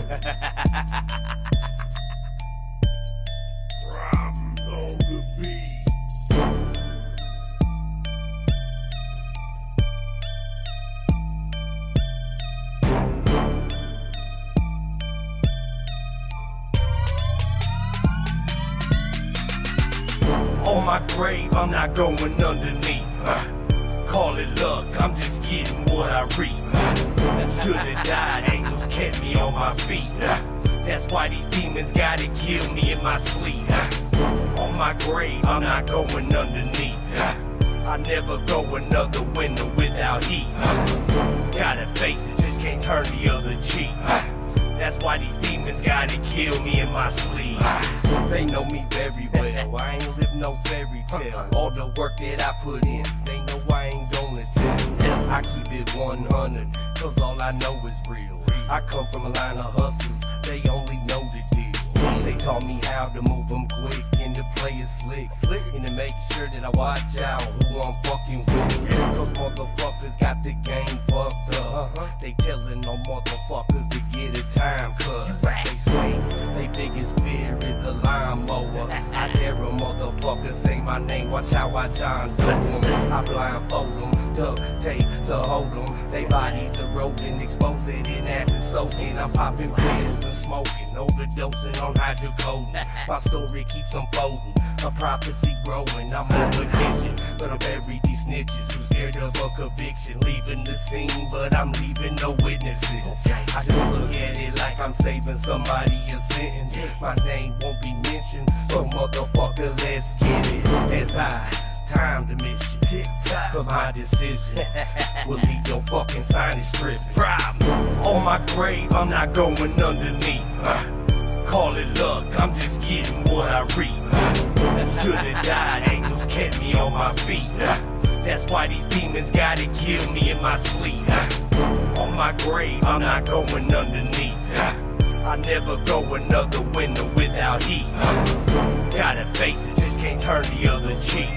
Problems on the beat. On my grave, I'm not going underneath. Call it luck, I'm just getting what I reap. Should've died, angels kept me on my feet. That's why these demons gotta kill me in my sleep. On my grave, I'm not going underneath. I never go another winter without heat. Gotta face it, just can't turn the other cheek. That's why these demons gotta kill me in my sleep. They know me very well, I ain't live no fairy tale. All the work that I put in, they know I ain't gonna tell. I keep it 100, cause all I know is real. I come from a line of hustlers, they only know the deal. They taught me how to move them quick and to play it slick. And to make sure that I watch out who I'm fucking with. Cause motherfuckers got the game fucked up. They telling on motherfuckers to get a time cut. They swings, they biggest fear is a lawnmower. I dare a motherfucker say my name, watch how I John Doe them. I blindfold them, duct tape to hold them. They bodies eroding, exposing in acid soaking. I'm popping pills and smoking, overdosing on hydrocodone. My story keeps unfolding, a prophecy growing. I'm on vacation, but I buried these snitches who scared of a conviction. Leaving the scene, but I'm leaving no witnesses. I just look at it like I'm saving somebody a sentence. My name won't be mentioned, so motherfucker, let's get it. As I time to miss you, tick-tock, cause my decision will leave your fucking signage stripping. Problems on my grave, I'm not going underneath. Call it luck, I'm just getting what I reap. Should've died, angels kept me on my feet. That's why these demons gotta kill me in my sleep. On my grave, I'm not going underneath. I never go another winter without heat. Gotta face it, just can't turn the other cheek.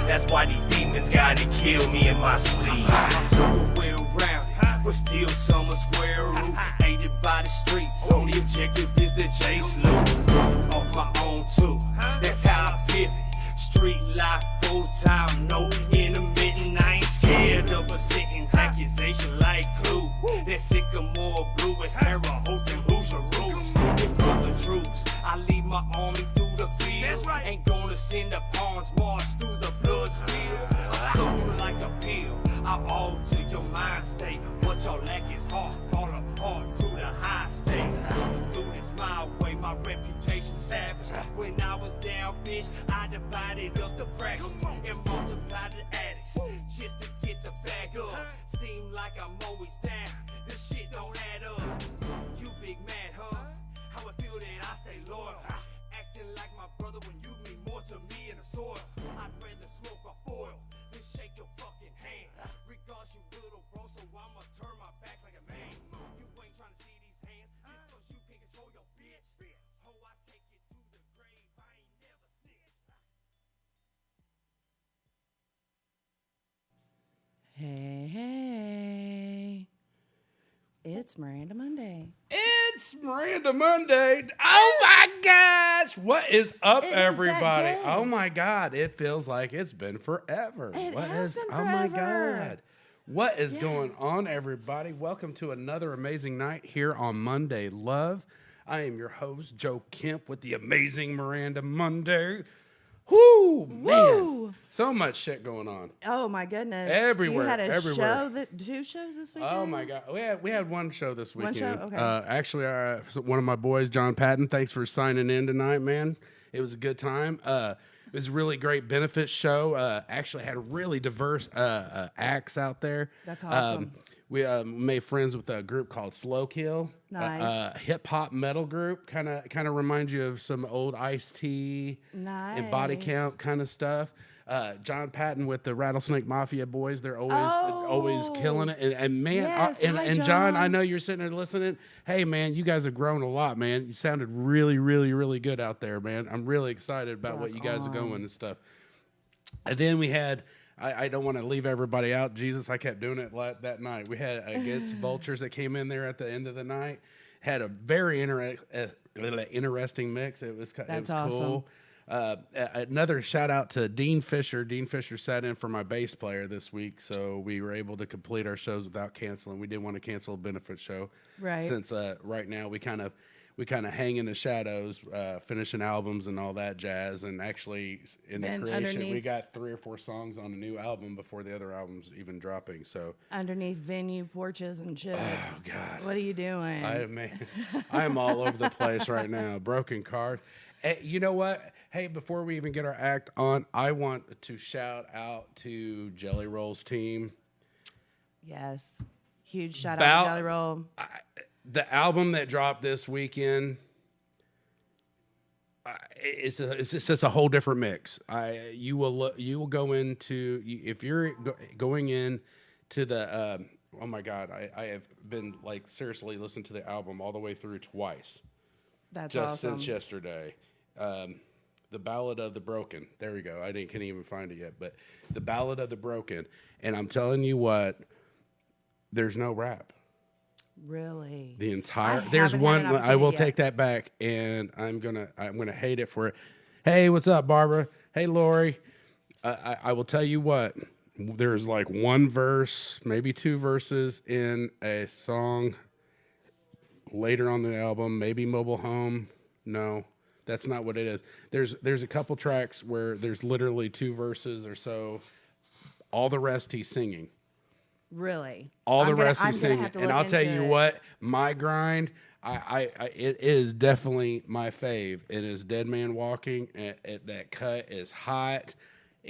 That's why these demons gotta kill me in my sleep. My circle well-rounded, but still some a square root. Aided by the streets, only objective is to chase loot. Off my own too, that's how I pivot. Street life full-time, no intermittent. I ain't scared of a sentence, accusation like Clue. That sycamore blue is Terre Haute and Hoosier Roots. In front of troops, I lead my army through the field. Right. Ain't gonna send the pawns march through the blood spill. I'm so like a pill, I alter your mind state. What y'all lack is heart, fall apart to the high stakes. Do this my way, my reputation savage. When I was down, bitch, I divided up the fractions and multiplied the addicts just to get the bag up. Seem like I'm always down, this shit don't add up. You big mad, huh? How I feel that I stay loyal. Acting like my brother when you mean more to me in the soil. I'd rather smoke a foil than shake your fucking hand. Regards you little bro, so I'ma turn my back like a man. You ain't trying to see these hands just cause you can't control your bitch. Ho, I take it to the grave, I ain't never snitch. Hey, hey. It's Miranda Monday. It's Miranda Monday. Oh my gosh. What is up, everybody? Oh my God. It feels like it's been forever. It What has is been Oh my forever. God. What is going on, everybody? Welcome to another amazing night here on Monday Love. I am your host, Joe Kemp, with the amazing Miranda Monday. Whoo, man. Woo. So much shit going on. Oh my goodness. Everywhere, You had a everywhere. two shows this weekend? Oh my God, we had one show this One weekend. show? Okay. Actually, one of my boys, John Patton. Thanks for signing in tonight, man. It was a good time. It was a really great benefit show. Actually, had really diverse acts out there. That's awesome. We made friends with a group called Slow Kill. Nice. Hip hop metal group. Kind of reminds you of some old Ice-T and Body Nice. Count kind of stuff. John Patton with the Rattlesnake Mafia boys. They're always killing it. And man, Yes. Hi, and John, I know you're sitting there listening. Hey, man, you guys have grown a lot, man. You sounded really, really, really good out there, man. I'm really excited about what you guys are going and stuff. And then we had, I don't want to leave everybody out. Jesus, I kept doing it that night. We had against Vultures that came in there at the end of the night. had a very interesting mix. It was That's cool. Another shout out to Dean Fisher. Dean Fisher sat in for my bass player this week, so we were able to complete our shows without canceling. We didn't want to cancel a benefit show, Right. Since right now we kind of hang in the shadows, finishing albums and all that jazz. And actually, in the And creation, underneath- we got 3 or 4 songs on a new album before the other albums even dropping. So Underneath venue porches and shit. oh God, What are you doing? I am all over the place right now. Broken card. Hey, you know what? Hey, before we even get our act on, I want to shout out to Jelly Roll's team. Yes. Huge shout out to Jelly Roll. The album that dropped this weekend, it's just a whole different mix. You will go into, if you're going in to the oh my God, I have been like seriously listening to the album all the way through twice. That's just awesome. since yesterday. The Ballad of the Broken. There we go. Can't even find it yet, but the Ballad of the Broken. And I'm telling you what, there's no rap. Really? The entire I there's haven't one. had an I will opportunity take that back, and I'm gonna hate it for it. Hey, what's up, Barbara? Hey, Lori. I will tell you what. There's like 1 verse, maybe 2 verses in a song later on the album, maybe Mobile Home. No, that's not what it is. There's a couple tracks where there's literally 2 verses or so. All the rest he's singing. Really? All the rest I'm he's gonna singing. have to And look I'll tell into you it. what, my grind, it is definitely my fave. It is Dead Man Walking. That cut is hot.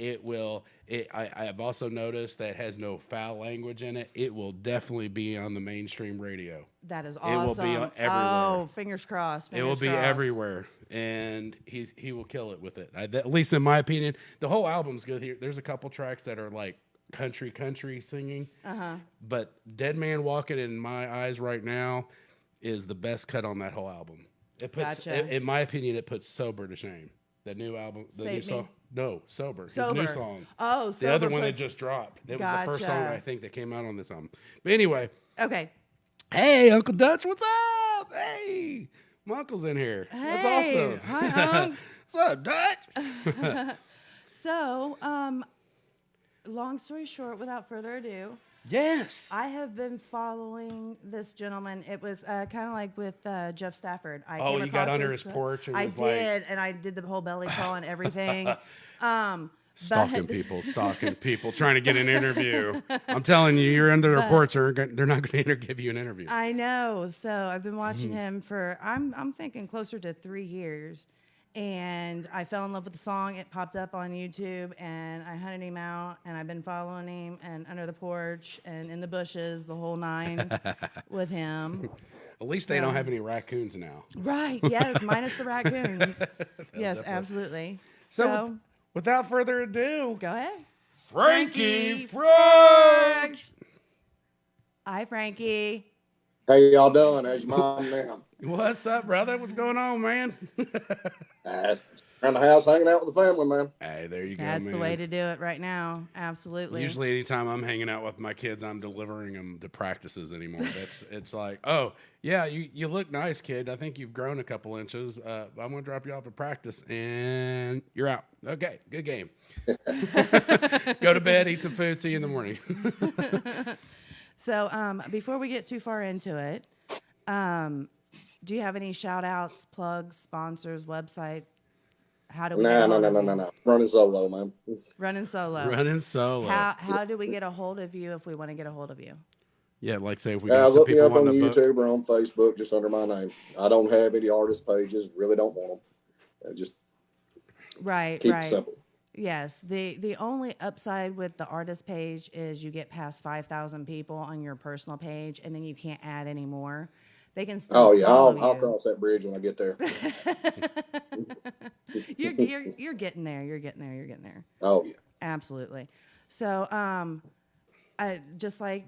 I have also noticed that it has no foul language in it. It will definitely be on the mainstream radio. That is awesome. It will be everywhere. Oh, fingers crossed. It will be crossed. everywhere, and he will kill it with it. At least in my opinion, the whole album's good. Here, there's a couple tracks that are like country singing. But Dead Man Walking, in my eyes right now, is the best cut on that whole album. It puts, Gotcha. in my opinion, it puts Sober to shame. The new album, the new Save Me? song. No, Sober. His Sober. new song. Oh, The other Sober one that puts- just dropped. It was the first song Gotcha. I think that came out on this album. But anyway, Okay. hey, Uncle Dutch, what's up? Hey, my uncle's in here. That's Hey, awesome. hi, Unc. What's up, Dutch? So, long story short, without further ado, Yes. I have been following this gentleman. It was kind of like with Jeff Stafford. I Oh, came you got across under this- his porch and I was like- did, and I did the whole belly crawl and everything. Stalking people, trying to get an interview. I'm telling you, you're under the reports. They're not going to give you an interview. I know. So I've been watching him for I'm thinking closer to 3 years, and I fell in love with the song. It popped up on YouTube, and I hunted him out, and I've been following him and under the porch and in the bushes, the whole 9 with him. At least they don't have any raccoons now. Right? Yes, minus the raccoons. Yes, absolutely. So, without further ado, go ahead. Frankie Froedge. Hi, Frankie. How y'all doing? How's your mom now? What's up, brother? What's going on, man? Around the house hanging out with the family, man. Hey, there you go, That's man. the way to do it right now. Absolutely. Usually, anytime I'm hanging out with my kids, I'm delivering them to practices anymore. It's like, oh yeah, you look nice, kid. I think you've grown a couple inches. I'm gonna drop you off at practice, and you're out. Okay, good game. Go to bed, eat some food. See you in the morning. So before we get too far into it, do you have any shout outs, plugs, sponsors, website? How do we get a hold of you? No. Running solo, man. Running solo. Running solo. How do we get a hold of you if we want to get a hold of you? Yeah, like say if we got some Look me people up on wanting to book. YouTube or on Facebook, just under my name. I don't have any artist pages. Really don't want them. Just Right, keep right. it simple. Yes. The only upside with the artist page is you get past 5,000 people on your personal page, and then you can't add any more. They can still Oh yeah, follow I'll you. cross that bridge when I get there. You're getting there. You're getting there. You're getting there. Oh yeah. Absolutely. So, I just like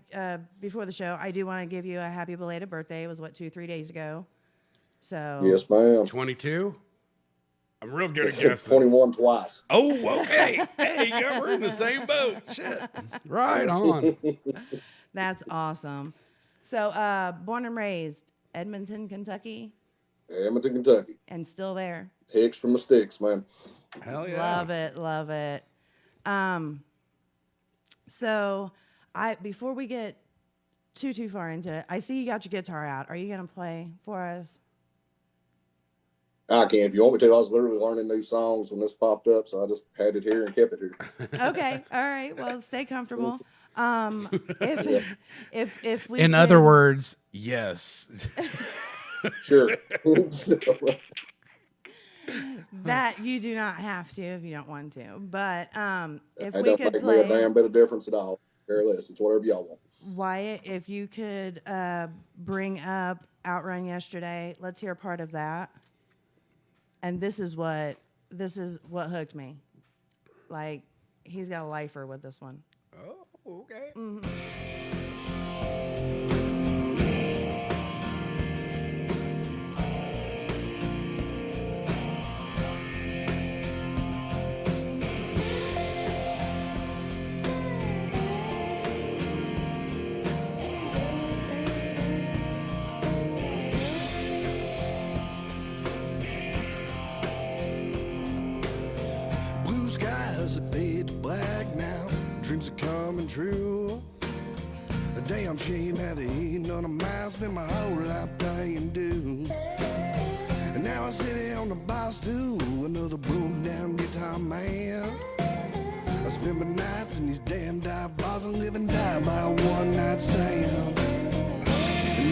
before the show, I do want to give you a happy belated birthday. It was 2-3 days ago. So Yes, ma'am. 22. I'm real good at guessing. 21 twice. Oh, okay. Hey, yeah, we're in the same boat. Shit. Right on. that's awesome. So, born and raised Edmonton, Kentucky, Edmonton, Kentucky. and still there. Hicks from the sticks, man. Hell yeah. Love it, love it. So before we get too far into it, I see you got your guitar out. Are you gonna play for us? I can. If you want me to, I was literally learning new songs when this popped up, so I just had it here and kept it here. Okay, all right. Well, stay comfortable. If we In could- other words, yes. Sure. that you do not have to if you don't want to. But if It we don't could make me a play, damn bit of difference at all. Care less. It's whatever y'all want. Wyatt, if you could bring up Outrun Yesterday, let's hear part of that. And this is what hooked me. Like, he's got a lifer with this one. Oh, okay. Blue skies that fade to black now. Dreams are coming true. A damn shame how there ain't none of mine. Spent my whole life paying dues. And now I sit here on the bar stool, another broken down guitar man. I spend my nights in these damn dive bars and live and die by a one night stand.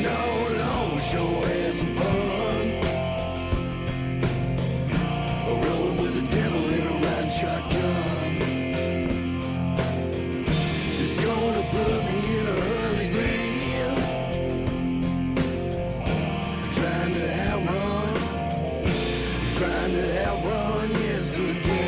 No, Lord, sure has some fun. Rolling with the devil in a riding shotgun. It's gonna put me in a early grave. Trying to outrun yesterday.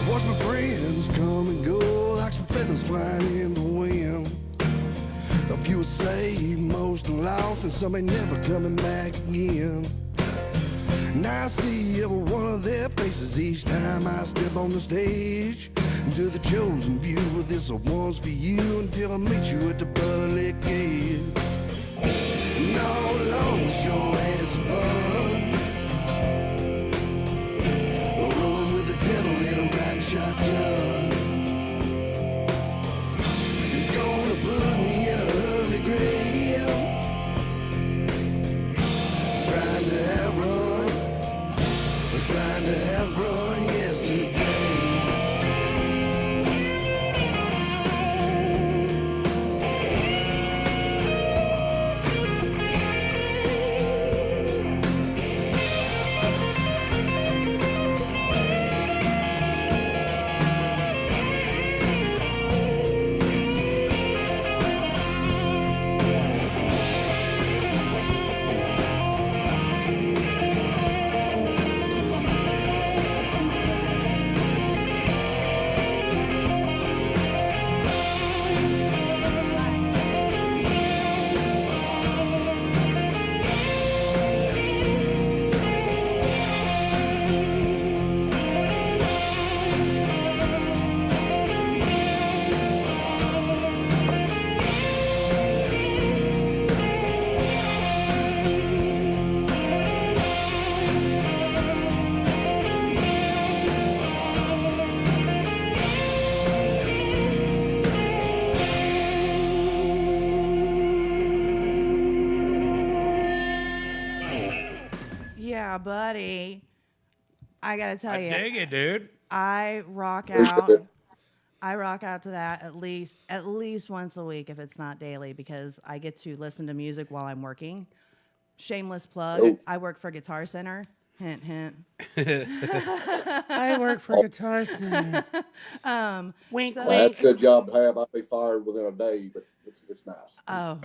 Watch my friends come and go like some feathers flying in the wind. A few are saved, most are lost, and some ain't never coming back again. Now I see every one of their faces each time I step on the stage. To the chosen few, this one's for you until I meet you at the public gate. No, Lord, sure has some fun. Rolling with the devil in a riding shotgun. It's gonna put me in a early grave. Trying to outrun yesterday. Yeah, buddy. I gotta tell I you, dig it, dude. I rock Appreciate out. it. I rock out to that at least once a week if it's not daily because I get to listen to music while I'm working. Shameless plug. Oh. I work for Guitar Center Hint, hint. I work for Guitar Center. Wink, so- That's a good job to have. I'd be fired within a day, but it's nice. Oh.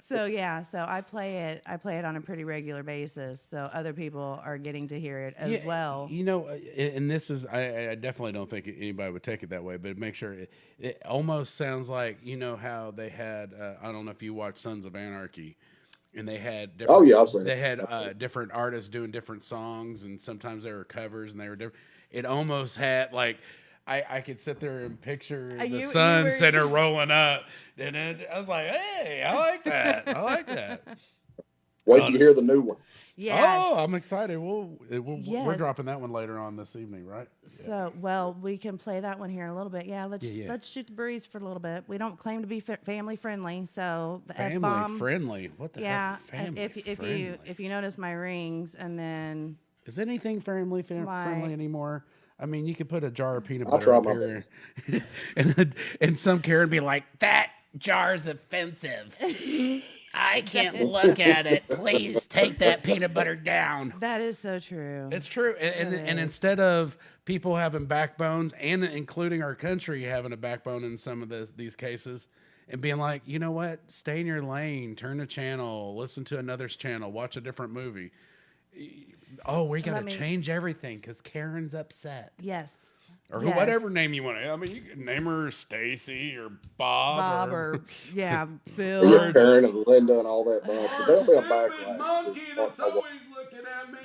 So yeah, so I play it on a pretty regular basis. So other people are getting to hear it as well. You know, and this is, I definitely don't think anybody would take it that way, but make sure it almost sounds like, you know, how they had, I don't know if you watch Sons of Anarchy, and they had different, Oh, yeah, I've seen they it. had different artists doing different songs, and sometimes they were covers and they were different. It almost had like, I could sit there and picture the You sun were- center rolling up, and I was like, hey, I like that. I like that. Wait till you hear the new one. Yes. Oh, I'm excited. We're Yes. dropping that one later on this evening, right? So, well, we can play that one here in a little bit. Yeah, Yeah. let's shoot the breeze for a little bit. We don't claim to be family friendly, so the Family F-bomb. friendly. What the Yeah, heck? Family friendly. if you notice my rings, and then Is anything family friendly anymore? I mean, you could put a jar of peanut I'll butter try up my here, and some Karen be like, "That jar's offensive. I can't look at it. Please take that peanut butter down." that is so true. It's true, and It is. instead of people having backbones, and including our country having a backbone in some of these cases, and being like, you know what, stay in your lane, turn the channel, listen to another's channel, watch a different movie. Oh, we got to Let me- change everything because Karen's upset, Yes. or Yes. whatever name you want to. I mean, you can name her Stacy or Bob, Bob or yeah, Or Phil. your Karen and Linda and all that bunch. But there'll be a backlash. looking at me.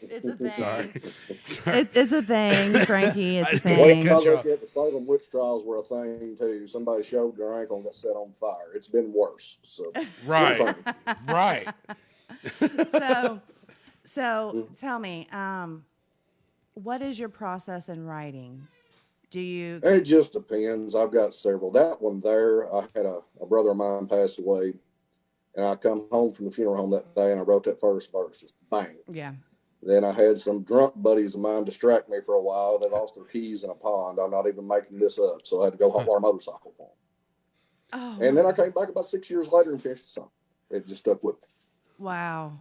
It's a thing. Sorry. It's a thing, Frankie. It's a I- Wait thing. till I Catch look up. at the Salem witch trials were a thing too. Somebody shoved their ankle and got set on fire. It's been worse. So Right, right. So tell me, what is your process in writing? Do you? It just depends. I've got several. That one there, I had a brother of mine pass away, and I come home from the funeral home that day, and I wrote that first verse, just bang. Yeah. Then I had some drunk buddies of mine distract me for a while. They lost their keys in a pond. I'm not even making this up. So I had to go hot wire motorcycle for them. Oh. And then I came back about 6 years later and finished the song. It just stuck with me. Wow.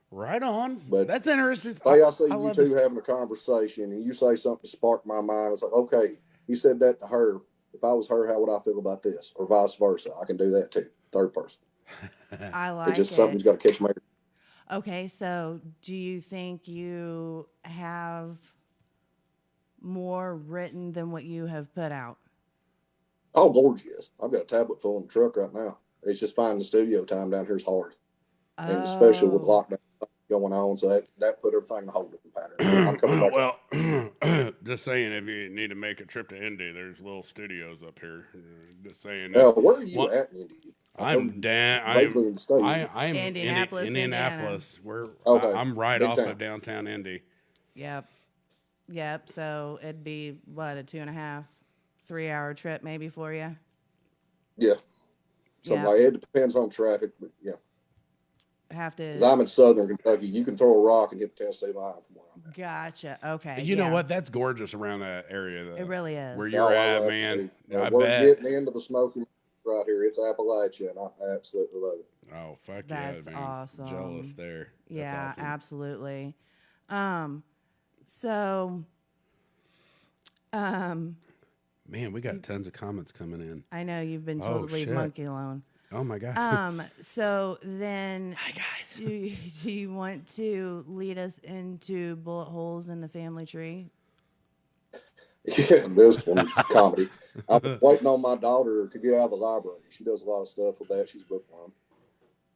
Right on. But that's interesting. Say I see you love two this. having a conversation and you say something to spark my mind. It's like, okay, he said that to her. If I was her, how would I feel about this? Or vice versa. I can do that too. Third person. I like It's just it. something's got to catch my ear. Okay, so do you think you have more written than what you have put out? Oh, Lord, yes. I've got a tablet full in the truck right now. It's just finding the studio time down here is hard. And especially with Oh. lockdown going on. So that put everything in a whole different pattern. I'm coming back. Well, just saying, if you need to make a trip to Indy, there's little studios up here. Just saying. Where are you What- at, Indy? I'm down. vaguely in the state. I'm Indianapolis, Indianapolis. We're Okay. I'm right Big off town. of downtown Indy. Yep. So it'd be what, a 2.5, 3 hour trip maybe for you? Yeah. Something Yeah. like it depends on traffic, but yeah. Have to. Because I'm in southern Kentucky. You can throw a rock and hit the Tennessee line from where I'm at. Gotcha. Okay. You know yeah. what? That's gorgeous around that area. Though. It really is. Where Oh, you're I at, love man. it. I We're bet. getting into the Smoky Mountains right here. It's Appalachia, and I absolutely love it. Oh, fuck That's yeah, man. awesome. Jealous there. That's Yeah, awesome. absolutely. So, Man, we got tons of comments coming in. I know you've been Oh, told to leave shit. Monkey alone. Oh my gosh. So then, Hi guys. do you want to lead us into bullet holes in the family tree? Yeah, this one's comedy. I'm waiting on my daughter to get out of the library. She does a lot of stuff with that. She's bookworm.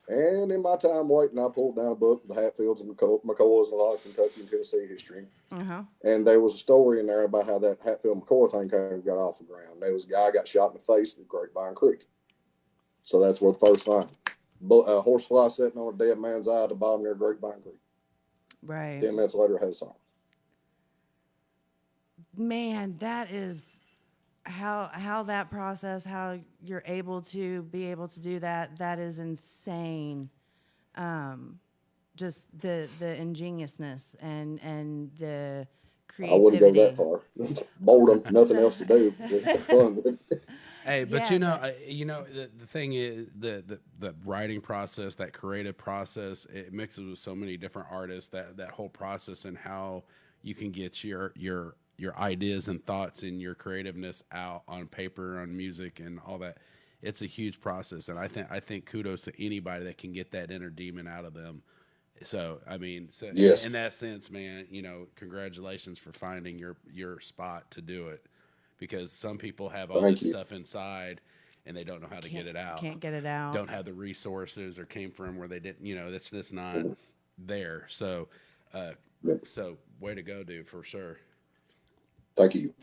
And in my time waiting, I pulled down a book, The Hatfields and McCoys, and a lot of Kentucky and Tennessee history. Uh-huh. And there was a story in there about how that Hatfield McCoy thing kind of got off the ground. There was a guy got shot in the face at Grapevine Creek. So that's where the first line. A horsefly sitting on a dead man's eye at the bottom near Grapevine Creek. Right. 10 minutes later, it had a song. Man, that is how that process, how you're able to do that. That is insane. Just the ingeniousness and the I wouldn't creativity. go that far. Boredom, nothing else to do. It's fun. Hey, but Yeah, the thing is the writing process, that creative process, it mixes with so many different artists. That whole process and how you can get your ideas and thoughts and your creativeness out on paper, on music, and all that. It's a huge process, and I think kudos to anybody that can get that inner demon out of them. So I mean, so Yes. in that sense, man, congratulations for finding your spot to do it, because some people have all Thank this you. stuff inside and they don't know how to get it out. can't get it out. Don't have the resources, or came from where they didn't. That's just not there. So, uh, Yep. so way to go, dude, for sure. Thank you.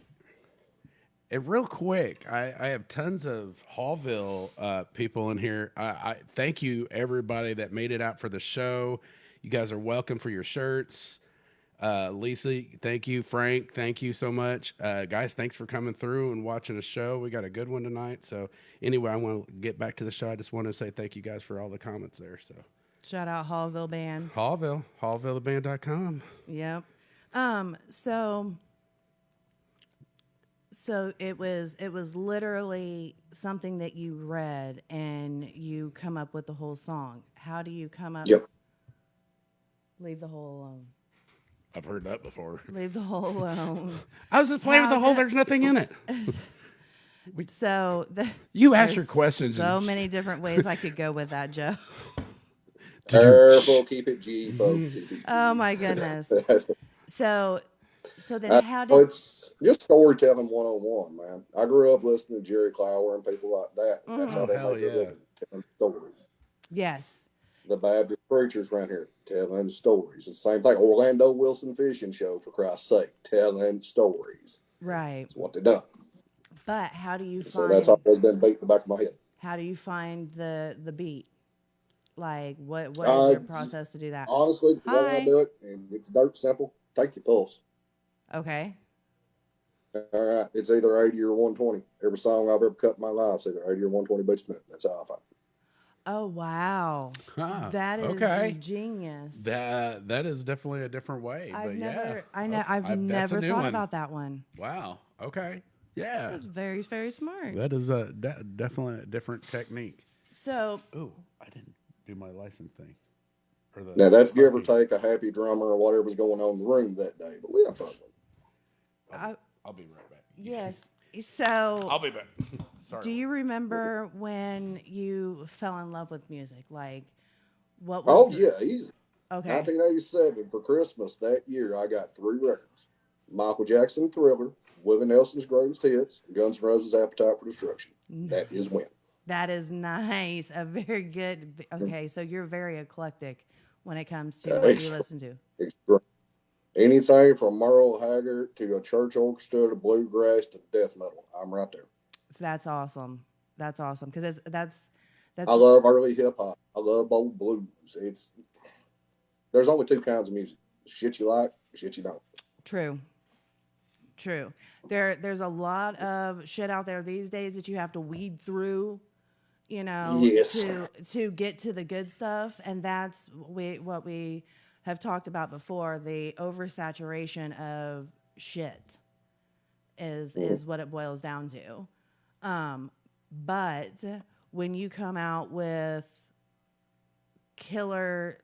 And real quick, I have tons of Hallville people in here. I thank you everybody that made it out for the show. You guys are welcome for your shirts. Lisa, thank you. Frank, thank you so much. Guys, thanks for coming through and watching the show. We got a good one tonight. So anyway, I want to get back to the show. I just want to say thank you guys for all the comments there. So Shout out Hallville Band. Hallville, hallvilleband.com. Yep. So it was literally something that you read and you come up with the whole song. How do you come up? Yep. Leave the hole alone. I've heard that before. Leave the hole alone. I was just playing with How the hole. do- There's nothing in it. So You ask there's your questions. So many different ways I could go with that, Joe. Careful, keep it G, folks. Keep it G. Oh my goodness. So then how Oh, did? it's just storytelling 101, man. I grew up listening to Jerry Clower and people like that. And that's how they hell make their yeah. living, telling stories. Yes. The Baptist preachers around here telling stories. It's the same thing. Orlando Wilson Fishing Show, for Christ's sake, telling stories. Right. That's what they done. But how do you So find? that's always been beat in the back of my head. How do you find the beat? Like what is your process to do that? Honestly, the way I Hi. do it, and it's dirt simple. Take your pulse. Okay. All right, it's either 80 or 120. Every song I've ever cut in my life is either 80 or 120 beats a minute. That's how I find it. Oh wow. Ah, That is okay. genius. That is definitely a different way. I've yeah. I've that's never a new thought one. about that one. Wow. Okay. Yeah. That's very, very smart. That is definitely a different technique. So Oh, I didn't do my license thing. Or the Now, that's give or parking. take a happy drummer or whatever's going on in the room that day, but we have fun with it. I'll be right back. yes. So I'll be back. Sorry. do you remember when you fell in love with music? Like what Oh, was yeah, easy. Okay. 1987, for Christmas that year, I got 3 records. Michael Jackson, Thriller, Willie Nelson's Greatest Hits, Guns N' Roses' Appetite for Destruction. That is when. That is nice. A very good. Okay, so you're very eclectic when it comes to what you listen to. Extreme. Anything from Merle Haggard to a church orchestra to bluegrass to death metal. I'm right there. So that's awesome. That's awesome because that's I love early hip hop. I love old blues. There's only 2 kinds of music: shit you like, shit you don't. true. True. There's a lot of shit out there these days that you have to weed through, Yes. to get to the good stuff, and that's what we have talked about before. The oversaturation of shit is what it boils down to. But when you come out with killer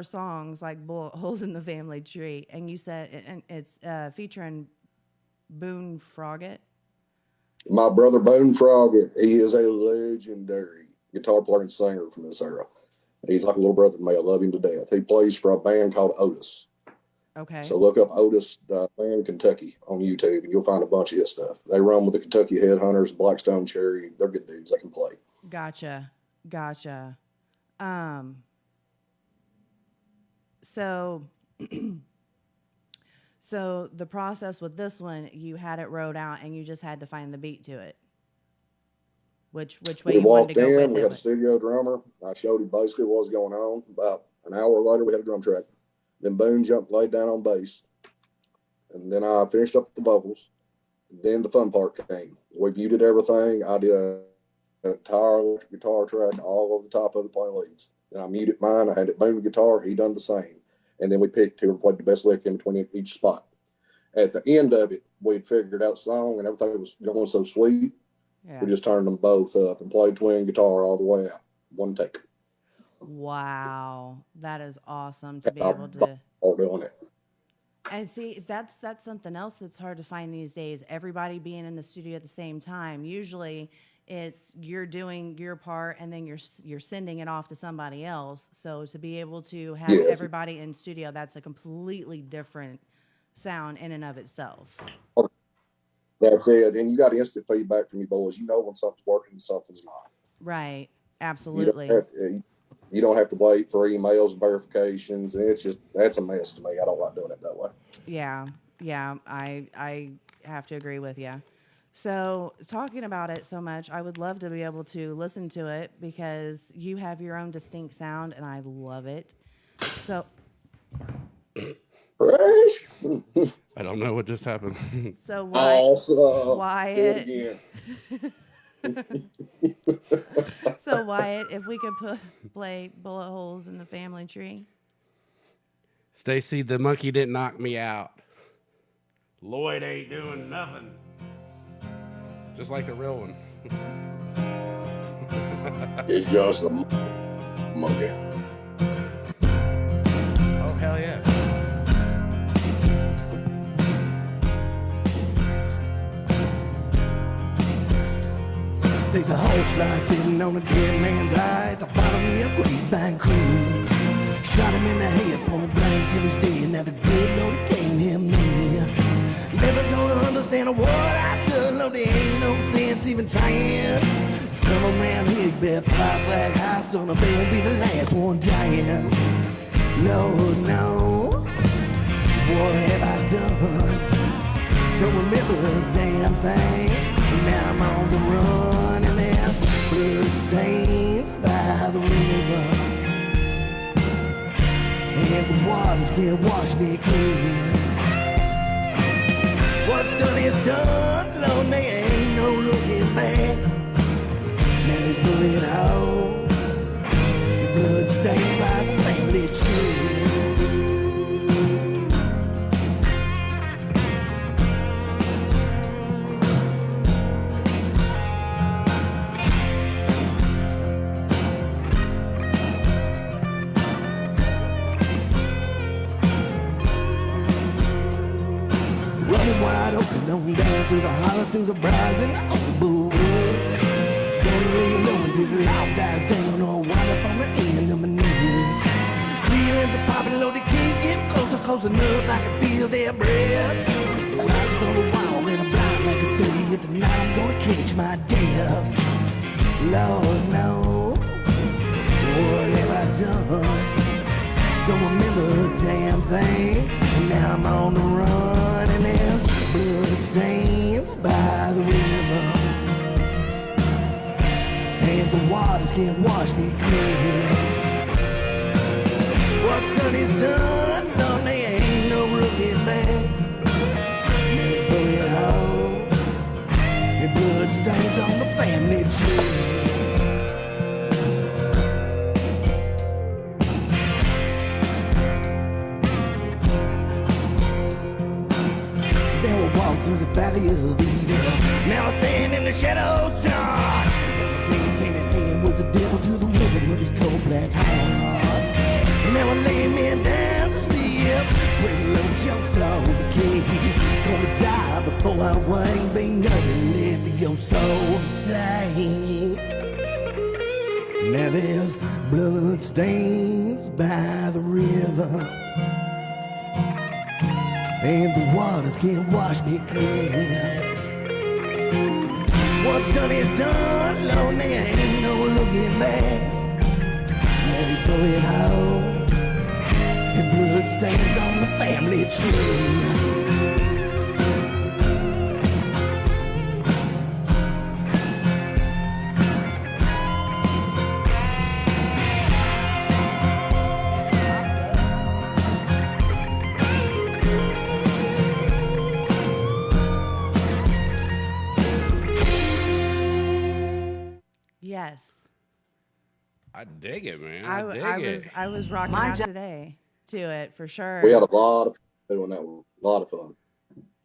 songs like Bullet Holes in the Family Tree, and you said and it's featuring Boone Froggett. My brother Boone Froggett, he is a legendary guitar player and singer from this era. He's like a little brother to me. I love him to death. He plays for a band called Otis. Okay. So look up Otis Band Kentucky on YouTube, and you'll find a bunch of his stuff. They run with the Kentucky Headhunters, Blackstone Cherry. They're good dudes. They can play. Gotcha. So so the process with this one, you had it wrote out and you just had to find the beat to it. Which way We you wanted walked to go in, with we it. had a studio drummer. I showed him basically what was going on. About an hour later, we had a drum track. Then Boone laid down on bass. And then I finished up the vocals. Then the fun part came. We muted everything. I did an entire electric guitar track all over the top of it playing leads. Then I muted mine. I had it Boone guitar. He done the same. And then we picked who played the best lick in between each spot. At the end of it, we'd figured out the song and everything was going so sweet. Yeah. We just turned them both up and played twin guitar all the way out. One take. Wow, that is awesome to be Had able to. all doing it. And see, that's something else that's hard to find these days. Everybody being in the studio at the same time. Usually, it's you're doing your part and then you're sending it off to somebody else. So to be able to have Yeah. everybody in studio, that's a completely different sound in and of itself. That's it. And you got instant feedback from your boys. You know when something's working and something's not. Right. You Absolutely. you don't have to wait for emails and verifications. And it's just, that's a mess to me. I don't like doing it that way. Yeah. Yeah. I have to agree with you. So, talking about it so much, I would love to be able to listen to it because you have your own distinct sound and I love it. So, Fresh. I don't know what just happened. so Awesome. Wyatt, Do it again. so Wyatt, if we could play bullet holes in the family tree. Stacy, the monkey didn't knock me out. Lloyd ain't doing nothing. Just like the real one. It's just a monkey. Oh, hell yeah. There's a horsefly sitting on a dead man's eye at the bottom of a grapevine creek. Shot him in the head, point blank till he's dead. Now the good Lord he came here near. Never gonna understand what I've done. Lord, there ain't no sense even trying. Come around here, you better fly flag high, son, or they won't be the last one dying. Lord, no. What have I done? Don't remember a damn thing. Now I'm on the run and there's blood stains by the river. And the waters can't wash me clean. What's done is done, Lord, there ain't no looking back. Now there's bullet hole, the blood stained by the family tree. Running wide open, on down through the holler, through the briars and the old bull woods. Gonna lay low until the loud dies down, or wind up on the end of my knees. Feelings are popping low, they keep getting closer, close enough, I can feel their breath. The riders on the wall and I'm blind, like I say, tonight I'm gonna catch my death. Lord, no, what have I done? Don't remember a damn thing. And now I'm on the run and there's blood stains by the river. And the waters can't wash me clean. What's done is done. No, there ain't no looking back. Now it's bullet hole. And blood stains on the family tree. Through the valley of evil. Now I stand in the shadows, son. Every day hand in hand with the devil to the river with his cold black heart. And now I lay me down to sleep. Pray Lord your soul to keep. Gonna die before I wake. Be nothing left for your soul to take. Now there's blood stains by the river. And the waters can't wash me clean. What's done is done, Lord, there ain't no looking back. Let his bullet holes and blood stains on the family tree. Yes. I dig it, man. I was rocking My out job- today to it for sure. We had a lot of fun doing that one. A lot of fun.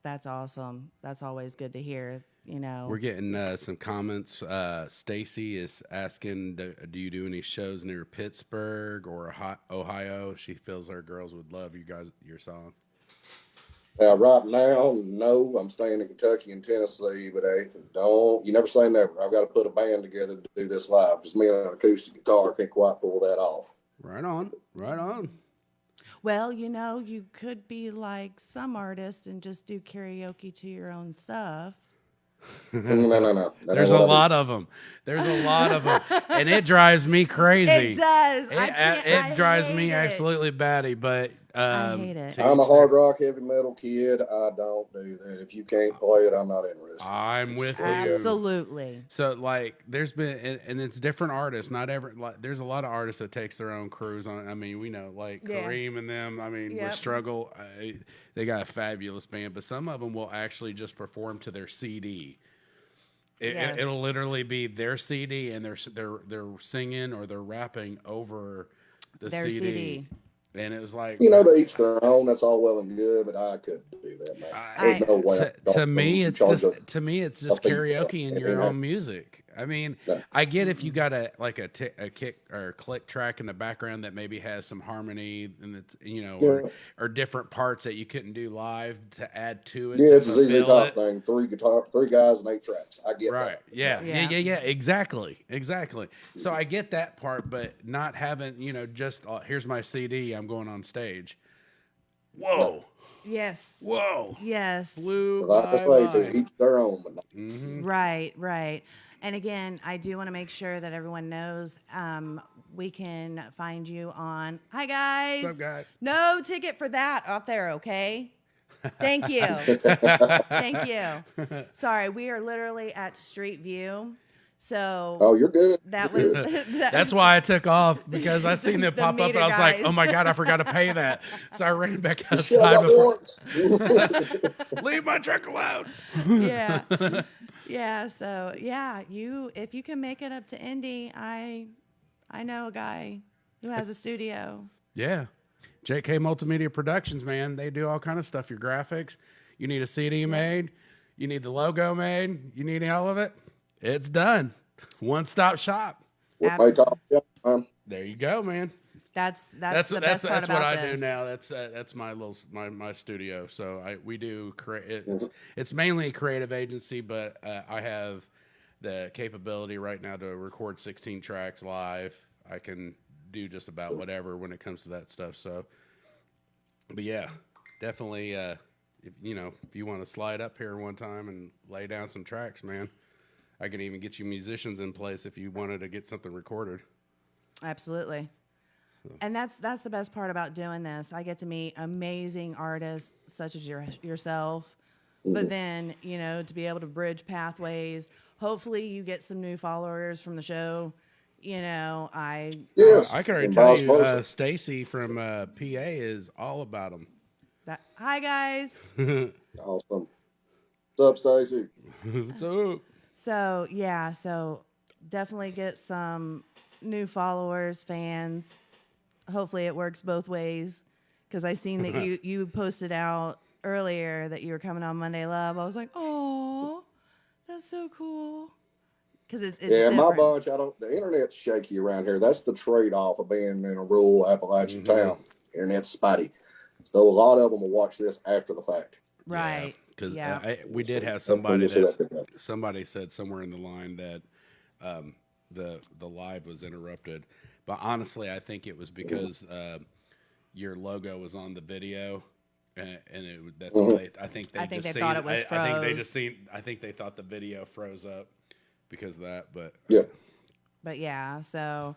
That's awesome. That's always good to hear. You know, We're getting some comments. Stacy is asking, do you do any shows near Pittsburgh or Ohio? She feels our girls would love your song. Right now, no, I'm staying in Kentucky and Tennessee, but hey, you never say never. I've got to put a band together to do this live. Just me and an acoustic guitar can't quite pull that off. Right on, right on. well, you know, you could be like some artists and just do karaoke to your own stuff. No. There's a lot of them. There's a lot of them, and it drives me crazy. It does. It drives hate me it. absolutely batty. But I hate it. I'm a hard rock, heavy metal kid. I don't do that. If you can't play it, I'm not interested. I'm with you. Absolutely. So like, there's been, and it's different artists. Not every like, there's a lot of artists that takes their own crews on. I mean, we know like Yeah. Kareem and them. I mean, Yep. with Struggle, they got a fabulous band. But some of them will actually just perform to their CD. Yes. It'll literally be their CD, and they're singing or they're rapping over Their CD. And it was like, You know, to each their own. That's all well and good, but I couldn't do that, man. There's no way. to me, it's just fee for karaoke in that. your own music. I mean, Yeah. I get if you got a kick or a click track in the background that maybe has some harmony and it's or different parts that you couldn't do live to add to it. Yeah, to it's a ZZ fulfill Top it. thing. 3 guys and 8 tracks. I get Right. that. Yeah. Exactly. So I get that part, but not having, just here's my CD, I'm going on stage. Whoa. Yes. Whoa. Yes. Blew But I my say to mind. each their own. But Right. And again, I do want to make sure that everyone knows we can find you on. Hi, guys. What's up, guys? No ticket for that out there, okay? Thank you. Thank you. Sorry, we are literally at Street View. So oh, you're good. that was That's why I took off, because I seen them The pop up and meter I was like, guys. oh my God, I forgot to pay that. So I ran back Shut outside up before. once. Leave my truck alone. yeah. So yeah, if you can make it up to Indy, I know a guy who has a studio. Yeah. JK Multimedia Productions, man. They do all kind of stuff. Your graphics. You need a CD made. You need the logo made. You need all of it. It's done. One-stop shop. What may talk, There you go, man. That's the best part that's about what I this. do now. That's my little my studio. So we do it's mainly a creative agency, but I have the capability right now to record 16 tracks live. I can do just about whatever when it comes to that stuff. So, but yeah, definitely. If you want to slide up here one time and lay down some tracks, man, I can even get you musicians in place if you wanted to get something recorded. Absolutely. And that's the best part about doing this. I get to meet amazing artists such as yourself, but then, to be able to bridge pathways. Hopefully you get some new followers from the show. Yes. I can already And tell vice you, versa. Stacy from PA is all about them. Hi, guys. Awesome. What's up, Stacy? So So definitely get some new followers, fans. Hopefully it works both ways, because I seen that you posted out earlier that you were coming on Monday Love. I was like, oh, that's so cool. Because it's Yeah, my different. bunch, the internet's shaky around here. That's the trade-off of being in a rural Appalachian town. Internet's spotty. So a lot of them will watch this after the fact. Right. because Yeah. we did have Hopefully somebody said somewhere in the line that the live was interrupted, but honestly, I think it was because your logo was on the video. That's why I think they thought it was I think they froze. just I think they thought the video froze up because of that. But Yeah. But yeah, so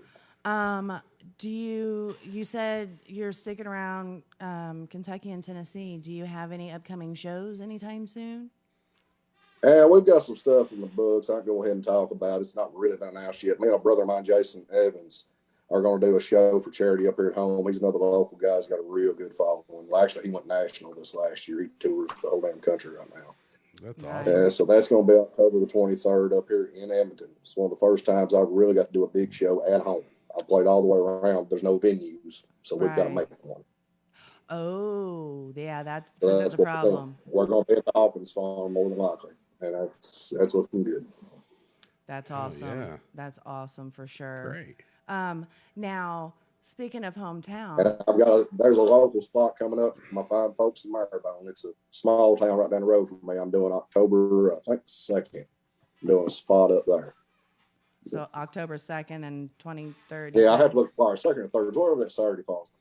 you said you're sticking around Kentucky and Tennessee. Do you have any upcoming shows anytime soon? We've got some stuff in the books. I'll go ahead and talk about it. It's not really announced yet. Me and a brother of mine, Jason Evans, are going to do a show for charity up here at home. He's another local guy. He's got a real good following. Well, actually, he went national this last year. He tours the whole damn country right now. that's Nice. awesome. So that's going to be October the 23rd up here in Edmonton. It's one of the first times I've really got to do a big show at home. I played all the way around. There's no venues, so we've got to Right. make one. Oh, yeah, that So presents that's a what we're doing. problem. We're going to be at the Hawkins farm more than likely, and that's looking good. That's Oh awesome. yeah, That's awesome for sure. great. Now, speaking of And hometown, there's a local spot coming up for my fine folks in Maribon. It's a small town right down the road from me. I'm doing October, I think 2nd. I'm doing a spot up there. so October 2nd and 23rd, you Yeah, I have said? to look for 2nd or 3rd, whatever that Saturday falls.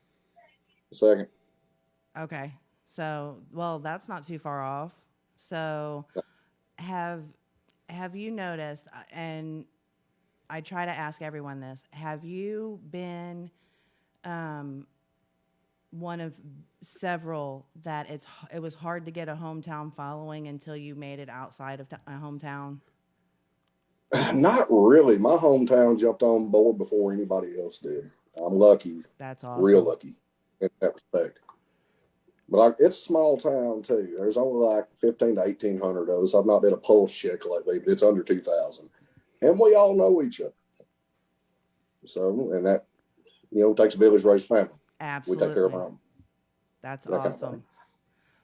2nd. Okay. So, well, that's not too far off. So, have have you noticed, and I try to ask everyone this, have you been one of several that it was hard to get a hometown following until you made it outside of a hometown? Not really. My hometown jumped on board before anybody else did. I'm lucky, That's real awesome. lucky in that respect. But it's a small town too. There's only like 15 to 1,800 of us. I've not did a pulse check lately, but it's under 2,000, and we all know each other. So, and that takes a village raised family. We take care of our Absolutely. own. That's That kind of thing. awesome.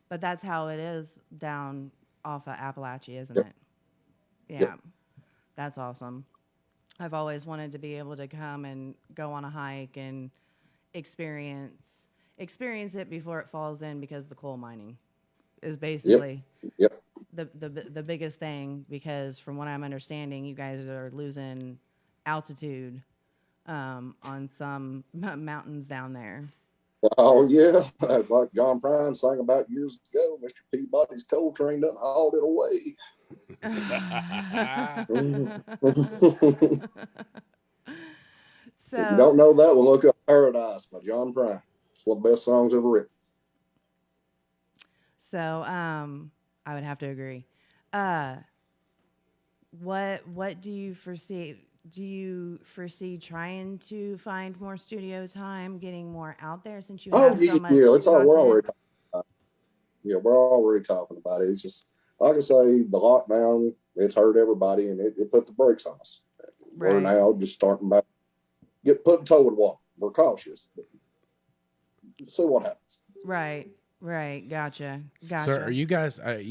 But that's how it is down off of Appalachia, isn't Yep. it? Yeah. Yep. That's awesome. I've always wanted to be able to come and go on a hike and experience it before it falls in, because the coal mining is Yep. basically Yep. the biggest thing, because from what I'm understanding, you guys are losing altitude on some mountains down there. Oh yeah, that's like John Prine sang about years ago. Mr. Peabody's coal train done hauled it away. If you So don't know that, we'll look up Paradise by John Prine. It's one of the best songs ever written. I would have to agree. Uh, what do you foresee? Do you foresee trying to find more studio time, getting more out there, since you Oh have so yeah, yeah, much it's all we're content? already talking about. Yeah, we're already talking about it. It's just like I say, the lockdown, it's hurt everybody and it put the brakes on us. We're Right, now just starting back, put toe in the water. We're cautious, but see what happens. right, right. Gotcha, So are gotcha. you guys? I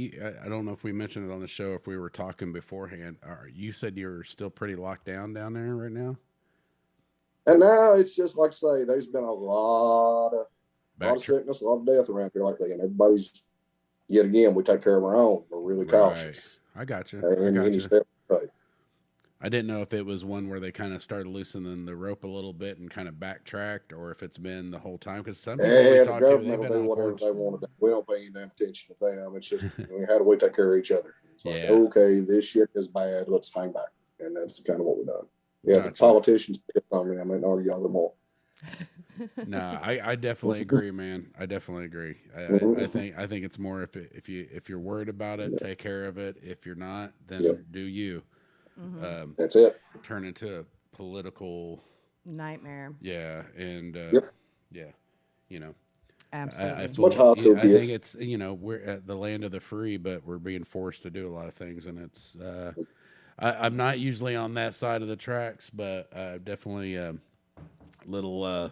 don't know if we mentioned it on the show, if we were talking beforehand. You said you're still pretty locked down there right now? And now it's just like I say, there's been a lot of Back sickness, a lot of death around here lately, and everybody's yet again we take care of our own. We're really right. cautious I got you. I in got any you. step. Right. I didn't know if it was one where they kind of started loosening the rope a little bit and kind of backtracked, or if it's been the whole time. Because some people we And the talk to, they've government will been do on whatever quarantine. they want to do. We don't pay any damn attention to them. It's just how do we take care of each other? It's like, Yeah. okay, this shit is bad. Let's hang back. And that's kind of what we've done. Yeah, Gotcha. the politicians pick on me. I mean, argue all the more. No, I definitely agree, man. I definitely agree. I think it's more if you're worried about it, take care of it. If you're not, then Yep. do you. That's it. Turn into a political, Nightmare. yeah, and Yep. yeah, you know. Absolutely. I It's much high school I kids. think it's we're at the land of the free, but we're being forced to do a lot of things, and it's I'm not usually on that side of the tracks, but definitely little.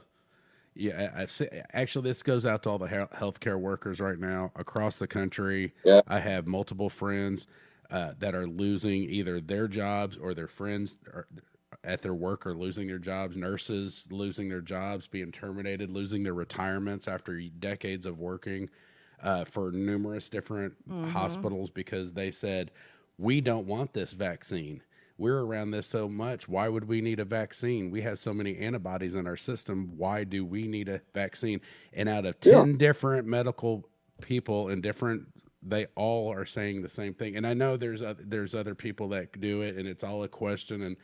Yeah, actually, this goes out to all the healthcare workers right now across the country. Yeah. I have multiple friends that are losing either their jobs or their friends at their work are losing their jobs. Nurses losing their jobs, being terminated, losing their retirements after decades of working for numerous different hospitals because they said, we don't want this vaccine. We're around this so much. Why would we need a vaccine? We have so many antibodies in our system. Why do we need a vaccine? And out of 10 different medical people and they all are saying the same thing. And I know there's other people that do it, and it's all a question. And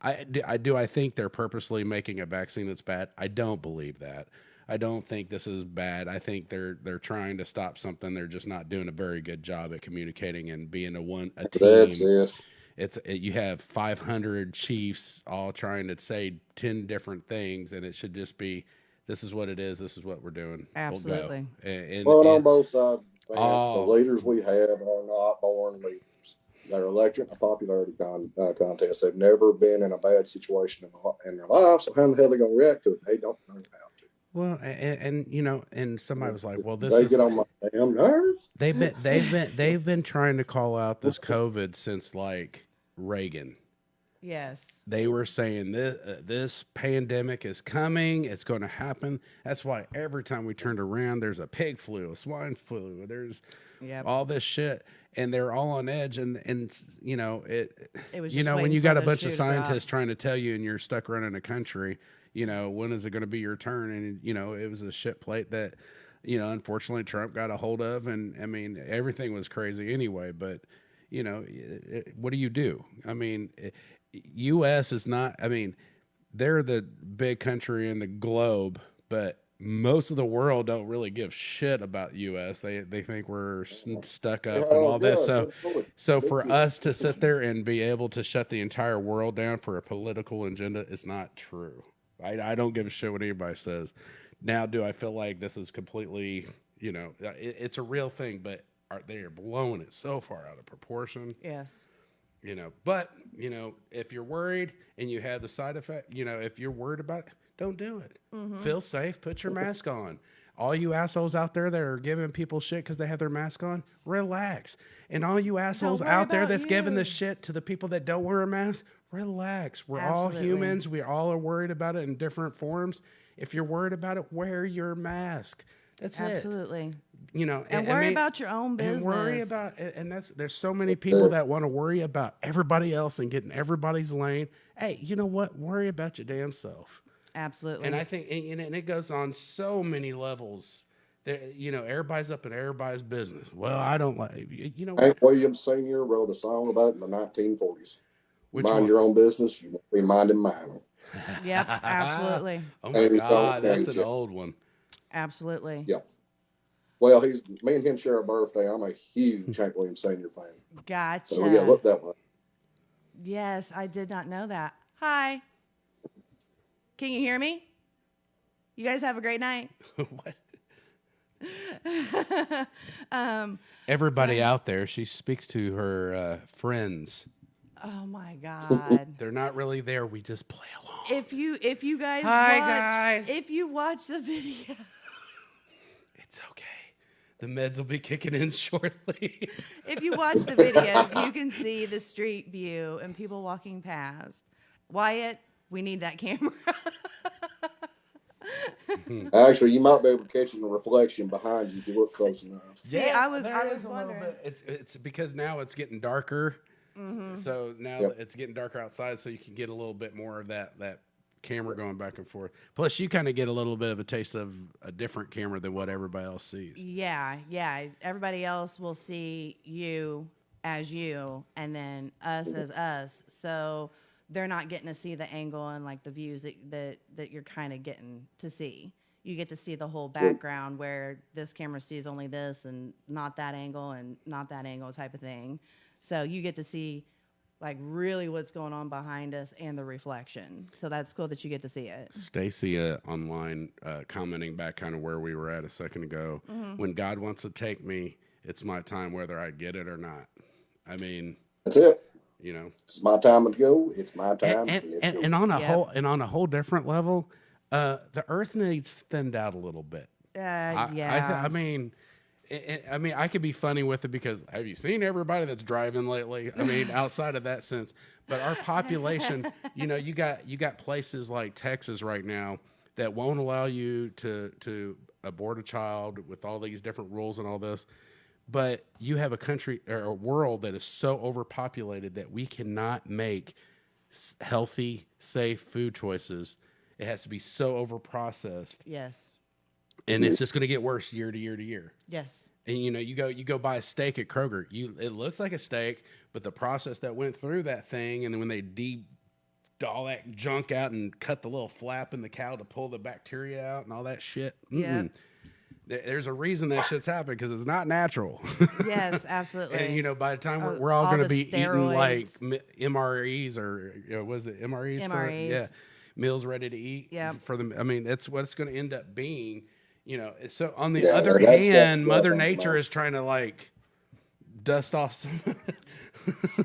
I think they're purposely making a vaccine that's bad. I don't believe that. I don't think this is bad. I think they're trying to stop something. They're just not doing a very good job at communicating and being a team. That's it. You have 500 chiefs all trying to say 10 different things, and it should just be, this is what it is. This is what we're doing. Absolutely. We'll go. Well, on both sides, the Oh, leaders we have are not born leaders. They're elected in a popularity contest. They've never been in a bad situation in their life. So how the hell are they going to react to it? They don't know how to. Well, and you know, and somebody was like, "Well, this They is get on my damn nerves. they've been trying to call out this COVID since like Reagan. Yes. They were saying this pandemic is coming. It's going to happen. That's why every time we turned around, there's a pig flu, a swine flu. There's Yep. all this shit, and they're all on edge. And you know It was you just know when waiting you for got a the bunch shoe of to drop. scientists trying to tell you, and you're stuck running a country. You know, when is it going to be your turn? And you know, it was a shit plate that, you know, unfortunately Trump got a hold of, and I mean everything was crazy anyway. But you know, what do you do? I mean. U.S. is not, I mean, they're the big country in the globe, but most of the world don't really give shit about U.S. They think we're stuck up and all this. So for us to sit there and be able to shut the entire world down for a political agenda is not true. I don't give a shit what anybody says. Now, do I feel like this is completely, you know, it's a real thing, but they are blowing it so far out of proportion. Yes. You know, but, you know, if you're worried and you have the side effect, you know, if you're worried about it, don't do it. Feel safe. Put your mask on. All you assholes out there that are giving people shit because they have their mask on, relax. And all you assholes worry out there about that's giving the you. shit to the people that don't wear a mask, relax. We're all Absolutely. humans. We all are worried about it in different forms. If you're worried about it, wear your mask. That's it. Absolutely. You know, And worry about your own business. And worry about, and there's so many people that want to worry about everybody else and get in everybody's lane. Hey, you know what? Worry about your damn self. Absolutely. And I think, and it goes on so many levels. That, you know, everybody's up in everybody's business. Well, I don't like, you know. Hank Williams Sr. wrote a song about it in the 1940s. Which Mind one? your own business, you won't be minding mine. Yep. Absolutely. Oh my And God, that's an Jack. old one. Absolutely. Yeah. Well, me and him share a birthday. I'm a huge Hank Williams Sr. fan. Gotcha. So yeah, look that one. Yes, I did not know that. Hi. Can you hear me? You guys have a great night. What? Everybody out there, she speaks to her friends. Oh my God. They're not really there. We just play along. If you guys Hi, watch, guys. if you watch the video, It's okay. The meds will be kicking in shortly. if you watch the videos, you can see the street view and people walking past. Wyatt, we need that camera. Actually, you might be able to catch it in the reflection behind you if you look close enough. See, I was there is a little wondering. bit. It's because now it's getting darker. So now it's getting darker outside, so you can get a little bit more of that camera going back and forth. Plus, you kind of get a little bit of a taste of a different camera than what everybody else sees. Yeah. Everybody else will see you as you, and then us as us. So they're not getting to see the angle and like the views that you're kind of getting to see. You get to see the whole background where this camera sees only this and not that angle and not that angle type of thing. So you get to see like really what's going on behind us and the reflection. So that's cool that you get to see it. Stacy online commenting back kind of where we were at a second ago. When God wants to take me, it's my time whether I get it or not. I mean, That's it. you know. It's my time to go. It's my time. And on a whole different level, the earth needs thinned out a little bit. Yeah. I mean, I could be funny with it because have you seen everybody that's driving lately? I mean, outside of that sense, but our population, you know, you got places like Texas right now that won't allow you to abort a child with all these different rules and all this. But you have a country or a world that is so overpopulated that we cannot make healthy, safe food choices. It has to be so overprocessed. Yes. And it's just going to get worse year to year to year. Yes. And you know, you go buy a steak at Kroger. It looks like a steak, but the process that went through that thing, and then when they all that junk out and cut the little flap in the cow to pull the bacteria out and all that shit. Yeah. There's a reason that shit's happened because it's not natural. Yes, absolutely. And you know, by the time we're all going to be steroids. eating like MREs or was it MREs? MREs. Yeah, meals ready to eat. Yeah. For them, I mean, that's what it's going to end up being. You know, so on the Yeah, other that's hand, Mother what I'm Nature about. is trying to like dust off some.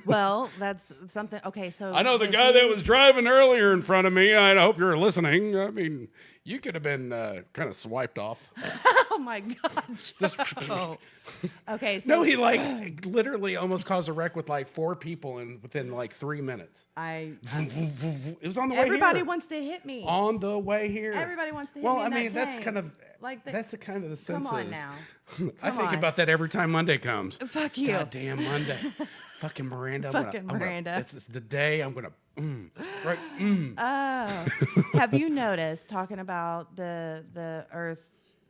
Well, that's something. Okay, so I know the if guy you- that was driving earlier in front of me. I hope you're listening. I mean, You could have been kind of swiped off. Oh my God. Joe. Okay. So No, he like literally almost caused a wreck with like 4 people within like 3 minutes. It was on the way here. Everybody wants to hit me. On the way here. Everybody wants to hit well, me. I in mean, that that's tank. kind of like that's the kind of the sense. Come on now. I think on. about that every time Monday comes. Fuck you. God damn Monday. Fucking Miranda. Miranda. This is the day I'm gonna. Right. Have you noticed, talking about the Earth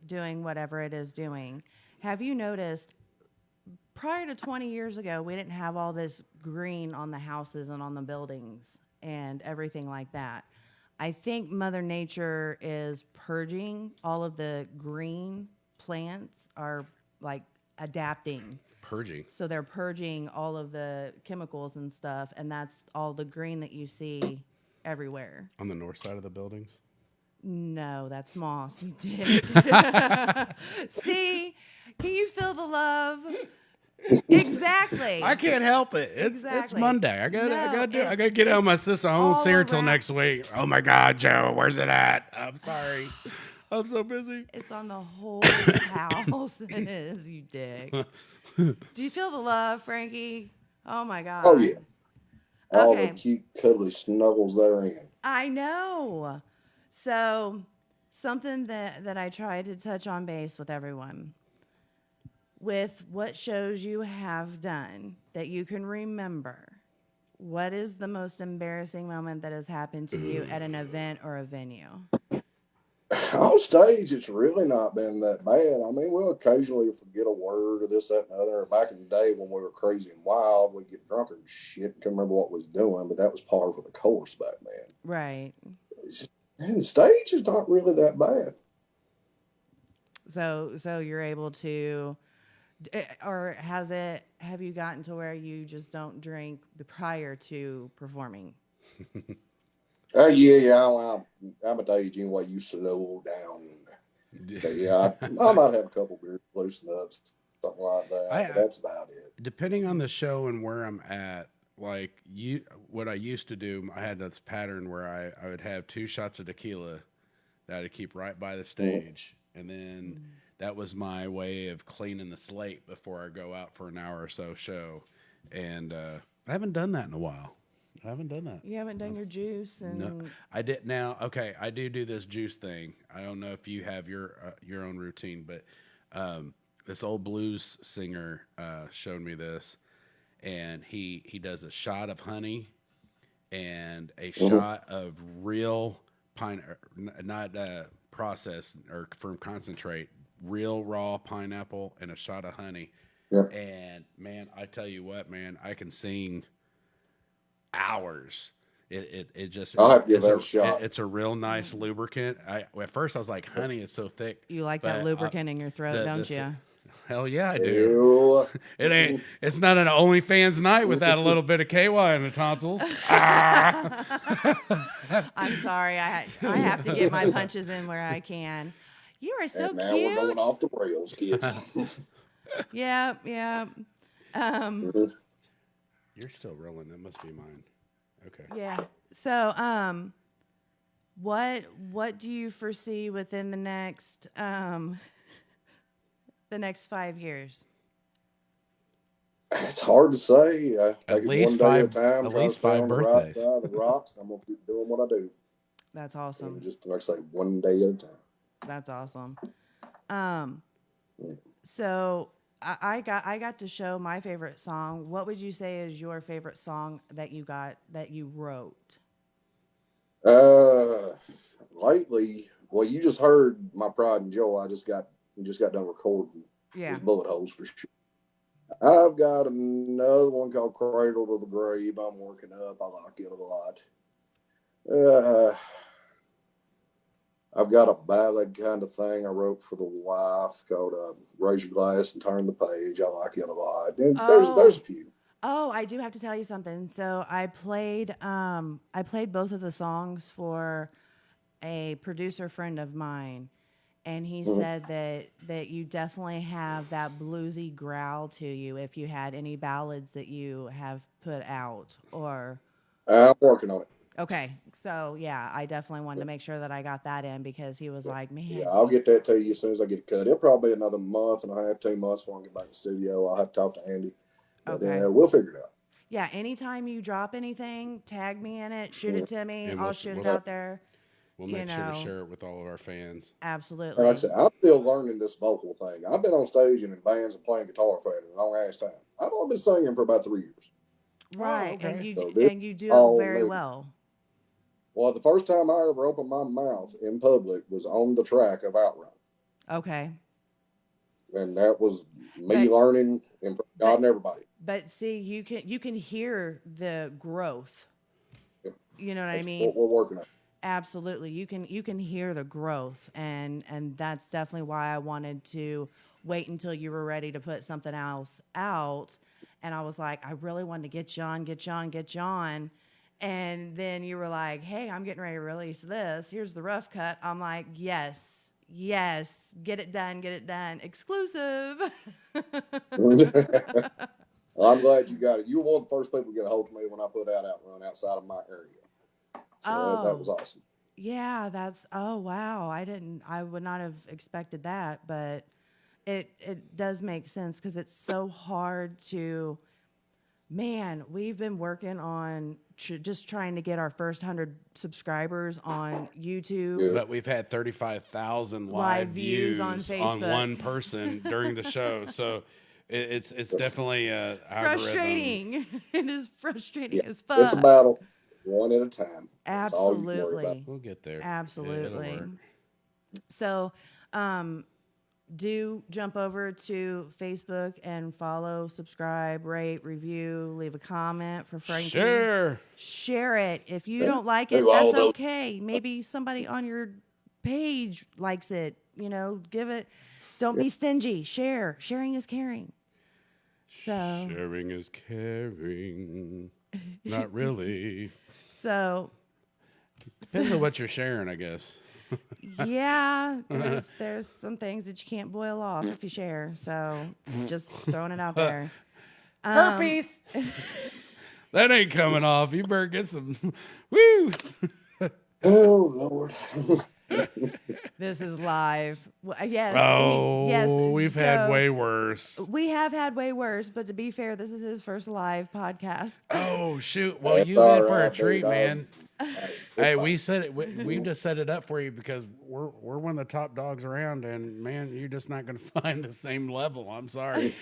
doing whatever it is doing, have you noticed prior to 20 years ago, we didn't have all this green on the houses and on the buildings and everything like that? I think Mother Nature is purging all of the green plants are like adapting. Purging. So they're purging all of the chemicals and stuff, and that's all the green that you see everywhere. On the north side of the buildings? No, that's moss. You did. See? Can you feel the love? Exactly. I can't help it. It's Exactly. Monday. I gotta No, get out of my system. I won't see her till around. next week. Oh my God, Joe, where's it at? I'm sorry. I'm so busy. It's on the whole house. It is, you dick. Do you feel the love, Frankie? Oh my God. Oh yeah. All Okay. the cute, cuddly snuggles therein. I know. So, something that I try to touch on base with everyone. With what shows you have done that you can remember, what is the most embarrassing moment that has happened to you at an event or a venue? On stage, it's really not been that bad. I mean, we'll occasionally forget a word or this, that, and the other. Back in the day when we were crazy and wild, we'd get drunk and shit. Can't remember what we was doing, but that was par for the course back then. Right. And the stage is not really that bad. So you're able to, or have you gotten to where you just don't drink prior to performing? Yeah. I'm at the age anyway. You slow down. But yeah, I might have a couple beers, loosen up, something like that. But that's about it. Depending on the show and where I'm at, like what I used to do, I had this pattern where I would have 2 shots of tequila that I'd keep right by the stage, and then that was my way of cleaning the slate before I go out for an hour or so show. And I haven't done that in a while. I haven't done that. You haven't done your juice and No, I did. Now, okay, I do this juice thing. I don't know if you have your own routine, but this old blues singer showed me this, and he does a shot of honey and a shot of real pine, not processed or from concentrate, real raw pineapple, and a shot of honey. Yep. And man, I tell you what, man, I can sing hours. It just I'll have to give that a shot. It's a real nice lubricant. At first I was like, honey is so thick. you like that lubricant in your throat, don't you? Hell yeah, I do. It ain't. It's not an OnlyFans night without a little bit of KY in the tonsils. I'm sorry. I have to get my punches in where I can. You are so And now cute. we're going off the rails, kids. Yeah. You're still rolling. That must be mine. Okay. Yeah. So, what do you foresee within the next 5 years? It's hard to say. I take it least one day five- at a time. at try to least stay 5 on the right birthdays. side of the rocks. I'm gonna keep doing what I do. That's awesome. And just like I say, one day at a time. That's awesome. So I got to show my favorite song. What would you say is your favorite song that you wrote? Lately, well, you just heard my pride and joy. We just got done recording. Yeah. Those bullet holes for sure. I've got another one called Cradle to the Grave. I'm working up. I like it a lot. I've got a ballad kind of thing I wrote for the wife called Raise Your Glass and Turn the Page. I like it a lot. And there's a few. Oh, I do have to tell you something. So I played both of the songs for a producer friend of mine, and he said that you definitely have that bluesy growl to you if you had any ballads that you have put out or. I'm working on it. Okay. So yeah, I definitely wanted to make sure that I got that in because he was like, man. Yeah, I'll get that to you as soon as I get it cut. It'll probably be another month and a half, 2 months before I get back to the studio. I'll have to talk to Andy. But Okay. We'll figure it out. Yeah, anytime you drop anything, tag me in it, shoot it to me. And I'll shoot it out there. We'll make sure to share it with all of our fans. Absolutely. And like I said, I'm still learning this vocal thing. I've been on stage and in bands and playing guitar for a long ass time. I've only been singing for about 3 years. Right. okay. And you do it very well. Well, the first time I ever opened my mouth in public was on the track of Outrun. Okay. And that was me learning in front of God and everybody. But see, you can hear the growth. Yeah. You know what I mean? What we're working on. Absolutely. You can hear the growth, and that's definitely why I wanted to wait until you were ready to put something else out. And I was like, I really wanted to get you on. And then you were like, hey, I'm getting ready to release this. Here's the rough cut. I'm like, yes, get it done. Exclusive. Well, I'm glad you got it. You were one of the first people to get a hold of me when I put out Outrun outside of my area. So that was awesome. Yeah, oh wow. I would not have expected that, but it does make sense because it's so hard to, man, we've been working on just trying to get our first 100 subscribers on YouTube. Yeah. But we've had 35,000 live views on Facebook. on one person during the show. So it's definitely Frustrating. It is frustrating as fuck. It's a battle, one at a time. That's all you can worry Absolutely. We'll get there. Absolutely. It'll work. So, do jump over to Facebook and follow, subscribe, rate, review, leave a comment for Frankie. Share it. If you don't like it, that's okay. Maybe somebody on your page likes it. You know, give it. Don't be stingy. Share. Sharing is caring. So Sharing is caring. Not really. So Depends on what you're sharing, I guess. yeah, there's some things that you can't boil off if you share. So just throwing it out there. Herpes. That ain't coming off. You better get some. Woo. Oh Lord. This is live. Well, yes. We've had way worse. We have had way worse, but to be fair, this is his first live podcast. Oh shoot! Well, you've in for a treat, man. Hey, we said it. We just set it up for you because we're one of the top dogs around, and man, you're just not going to find the same level. I'm sorry.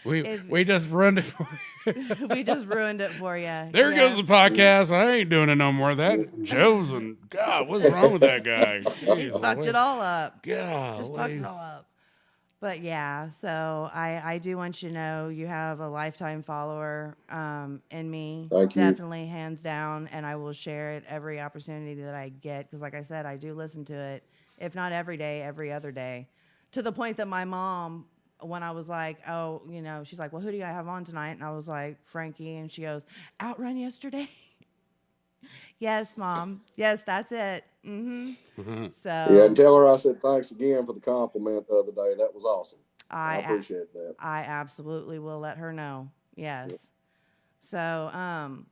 We just ruined it for you. We just ruined it for you. There goes the podcast. I ain't doing it no more. That Joe's and God, what's wrong with that guy? He fucked it all up. God, Just fucked it all up. But yeah, so I do want you to know you have a lifetime follower in me. Thank you. Definitely, hands down, and I will share it every opportunity that I get because, like I said, I do listen to it, if not every day, every other day, to the point that my mom, when I was like, oh, you know, she's like, well, who do I have on tonight? And I was like, Frankie, and she goes, Outrun yesterday. Yes, Mom. Yes, that's it. Mm-hmm. So Yeah, and tell her I said thanks again for the compliment the other day. That was awesome. I appreciate that. I absolutely will let her know. Yes. Yeah. So,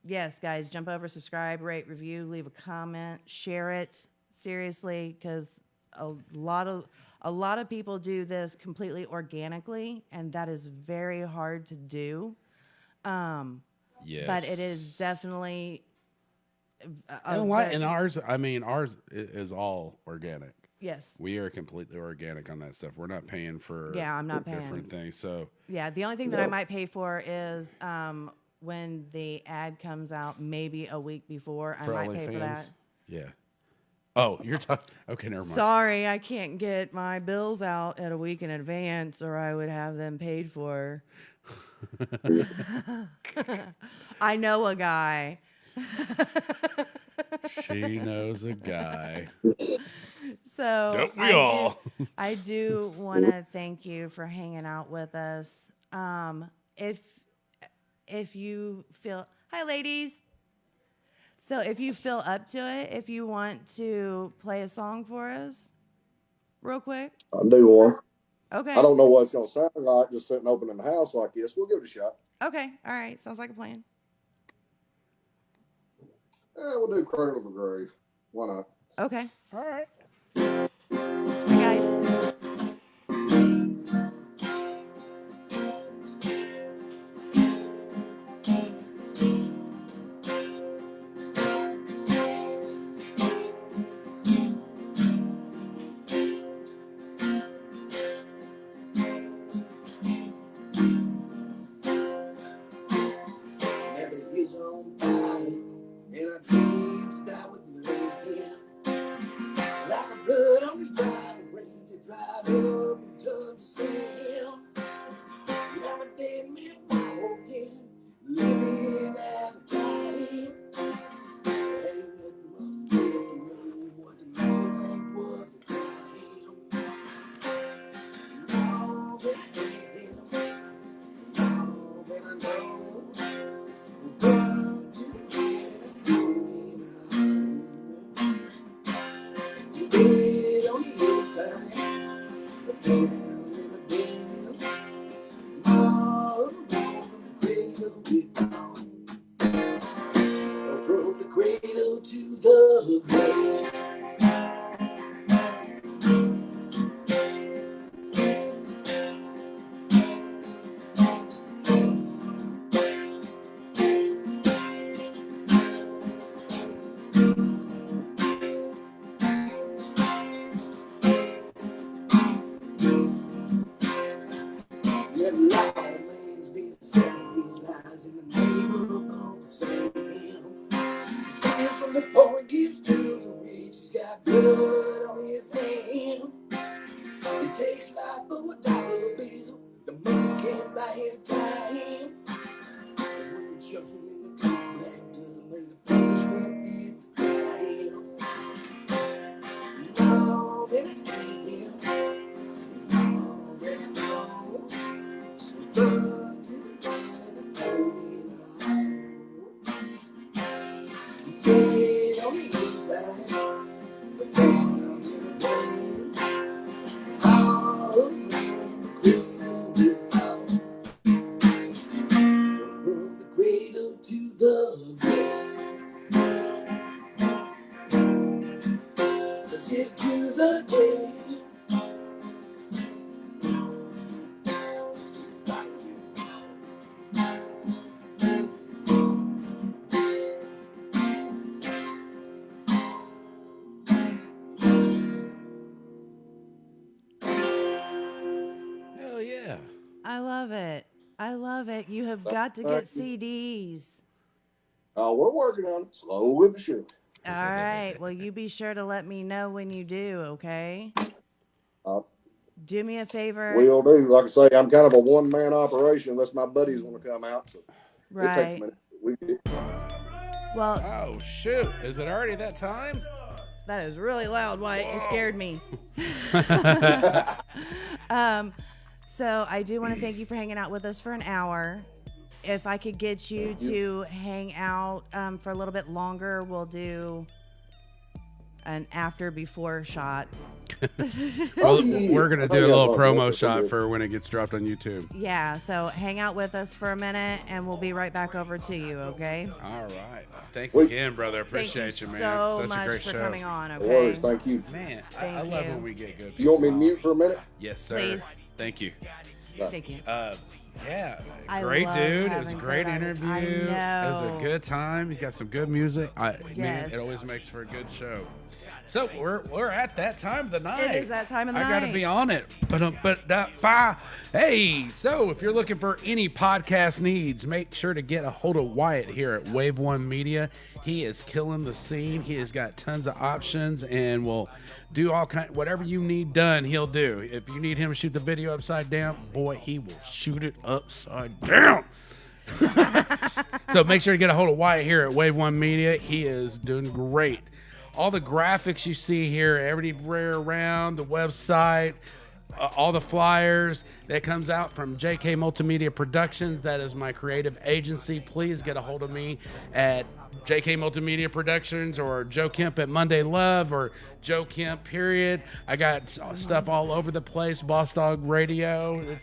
yes, guys, jump over, subscribe, rate, review, leave a comment, share it. Seriously, because a lot of people do this completely organically, and that is very hard to do. Yes. But it is definitely. And ours is all organic. Yes. We are completely organic on that stuff. We're not paying for I'm not paying different things. So yeah, the only thing that I might pay for is when the ad comes out, maybe a week before. I might pay for that. Yeah. Oh, you're talking. Okay, never mind. Sorry, I can't get my bills out at a week in advance, or I would have them paid for. I know a guy. She knows a guy. So Don't we all? I do want to thank you for hanging out with us. If you feel, hi ladies. So if you feel up to it, if you want to play a song for us, real quick. I'll do one. Okay. I don't know what it's gonna sound like just sitting open in the house like this. We'll give it a shot. Okay. All right. Sounds like a plan. We'll do Cradle of the Grave. Why not? Okay. All right. Hi, guys. Never is on fire, and I dream start with me laying. Like a blood on his dry rain that dried up and turned to sand. Now a dead man walking, living at a time. Ain't nothing much left to me. What do you think was the crime? No, they ain't him. No, they don't know. Run to the dead and coming out. Dead on the inside, but down in the den. All alone from the cradle get down. From the cradle to the grave. Yet a lot of man's been selling these lies in the name of Uncle Sam. Steals from the poor and gives to the rich. He's got blood on his hand. He takes life for a dollar bill. The money can't buy him time. When you jump him in the compactor, may the punishment be the crime. No, there ain't him. No, there ain't no. Run to the man and the coming out. Dead on the inside, but down in the grave. All alone, the cradle get out. From the cradle to the grave. Let's get to the grave. Hell yeah. I love it. I love it. You have got to get CDs. We're working on it. Slowly but surely. All right. Well, you be sure to let me know when you do, okay? Uh, Do me a favor. We'll do. Like I say, I'm kind of a one-man operation unless my buddies want to come out. So it takes a Right. minute. We get Well, Oh shoot! Is it already that time? that is really loud, White. You scared me. So I do want to thank you for hanging out with us for an hour. If I could get you to hang out for a little bit longer, we'll do an after-before shot. Well, yeah. we're gonna I do think a that's little what promo we'll shot do. for when it gets dropped on YouTube. Yeah, so hang out with us for a minute, and we'll be right back over to you, okay? All right. Thanks Wait. again, brother. Appreciate Thank you, you man. so Such a much great for show. coming on, no okay? worries. Thank you. Man, I Thank love you. when we get good. You want me to people mute on. for a minute? Yes, sir. Please. Thank you. Thank you. Yeah, I great love dude. It was a having great good- I interview. know. It was a good time. You got some good music. Man, Yes. it always makes for a good show. So we're at that time of the night. It is that time of the I got to night. be on it. Hey, so if you're looking for any podcast needs, make sure to get a hold of Wyatt here at Wave One Media. He is killing the scene. He has got tons of options and will do whatever you need done. He'll do. If you need him to shoot the video upside down, boy, he will shoot it upside down. So make sure to get a hold of Wyatt here at Wave One Media. He is doing great. All the graphics you see here, everywhere around the website, all the flyers that comes out from JK Multimedia Productions. That is my creative agency. Please get a hold of me at JK Multimedia Productions or Joe Kemp at Monday Love or Joe Kemp period. I got stuff all over the place. Boss Dog Radio.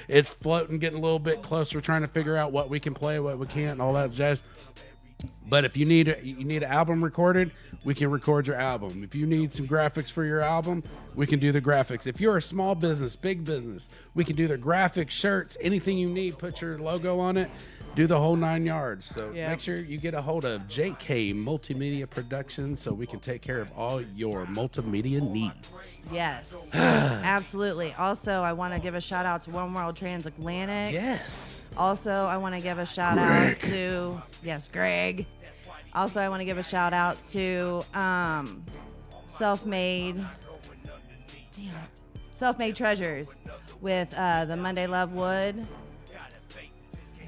It's floating, getting a little bit closer, trying to figure out what we can play, what we can't, and all that jazz. But if you need an album recorded, we can record your album. If you need some graphics for your album, we can do the graphics. If you're a small business, big business, we can do the graphics, shirts, anything you need. Put your logo on it. Do the whole 9 yards. So make sure you get a hold of JK Multimedia Productions so we can take care of all your multimedia needs. Yes, absolutely. Also, I want to give a shout out to One World Transatlantic. Yes. Also, I want to give a shout out to, Greg. Also, I want to give a shout out to Self-Made Treasures with the Monday Love Wood.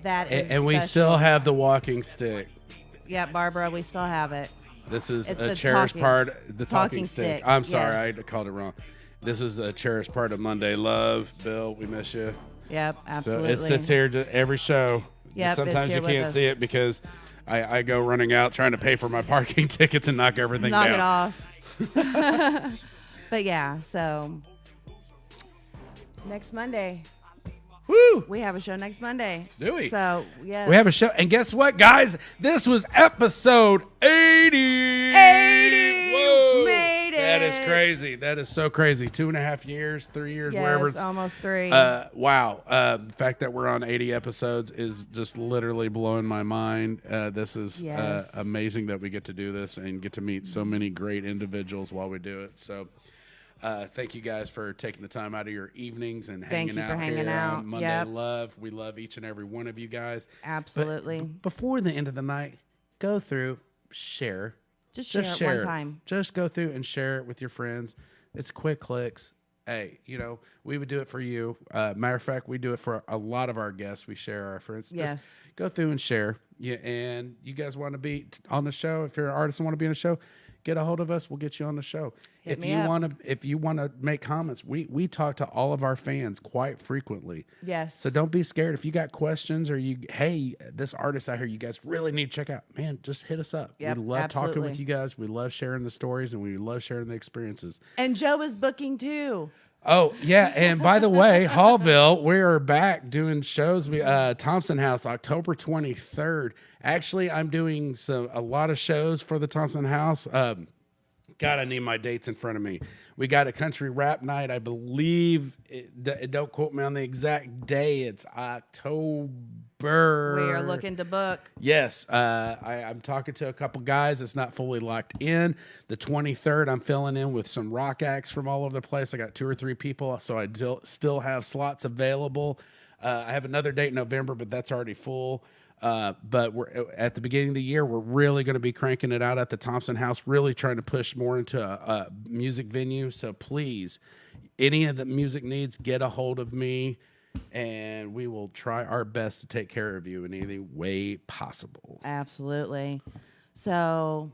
That is and we special. still have the walking stick. Yeah, Barbara, we still have it. This is It's a the cherished part. The talking stick. stick. I'm sorry, Yes. I called it wrong. This is a cherished part of Monday Love. Bill, we miss you. Yep, absolutely. So it sits here every show. Yep, it's Sometimes here you with can't us. see it because I go running out trying to pay for my parking tickets and knock everything Knock down. it off. But yeah, so next Monday. Woo! We have a show next Monday. Do we? So, yes. We have a show. And guess what, guys? This was episode 80. 80! Whoa! Made it! That is crazy. That is so crazy. 2.5 years, 3 years, wherever Yes, it's. almost 3. Wow. The fact that we're on 80 episodes is just literally blowing my mind. This is Yes. amazing that we get to do this and get to meet so many great individuals while we do it. So thank you guys for taking the time out of your evenings and Thank hanging you for out hanging here out. on Monday Yep. Love. We love each and every one of you guys. Absolutely. But before the end of the night, go through, share. Just share it one time. Just go through and share it with your friends. It's quick clicks. Hey, we would do it for you. Matter of fact, we do it for a lot of our guests. We share our friends. Yes. Just go through and share. Yeah, and you guys want to be on the show? If you're an artist and want to be on the show, get a hold of us. We'll get you on the show. Hit me up. If you want to make comments, we talk to all of our fans quite frequently. Yes. So don't be scared. If you got questions or hey, this artist out here, you guys really need to check out. Man, just hit us up. Yep, we love talking absolutely. with you guys. We love sharing the stories and we love sharing the experiences. And Joe is booking too. Oh, yeah. And by the way, Hallville, we are back doing shows. Thompson House, October 23rd. Actually, I'm doing a lot of shows for the Thompson House. God, I need my dates in front of me. We got a country rap night. I believe, don't quote me on the exact day. It's October. We are looking to book. Yes, I'm talking to a couple guys. It's not fully locked in. The 23rd, I'm filling in with some rock acts from all over the place. I got 2 or 3 people, so I still have slots available. I have another date in November, but that's already full. But we're at the beginning of the year. We're really going to be cranking it out at the Thompson House. Really trying to push more into a music venue. So please, any of the music needs, get a hold of me. And we will try our best to take care of you in any way possible. Absolutely. So,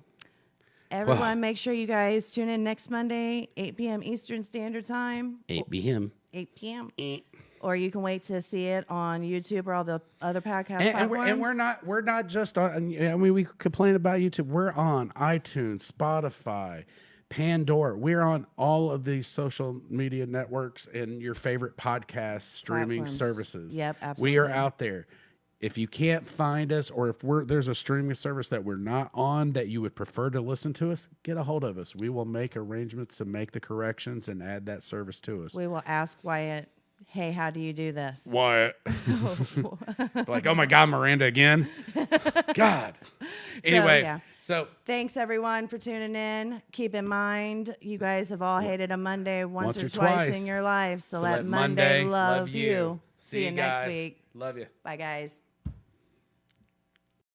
everyone, make sure you guys tune in next Monday, 8 p.m. Eastern Standard Time. 8 p.m. 8 p.m. Or you can wait to see it on YouTube or all the other podcast platforms. And we're not just on. I mean, we complain about YouTube. We're on iTunes, Spotify, Pandora. We're on all of these social media networks and your favorite podcast streaming Platforms. services. Yep, We absolutely. are out there. If you can't find us, or if there's a streaming service that we're not on that you would prefer to listen to us, get a hold of us. We will make arrangements to make the corrections and add that service to us. We will ask Wyatt, hey, how do you do this? What? Like, oh my God, Miranda again? God. Anyway, yeah. so Thanks, everyone, for tuning in. Keep in mind, you guys have all hated a Monday once or twice in your life. So let Monday love you. See you next guys. week. Love you. Bye, guys.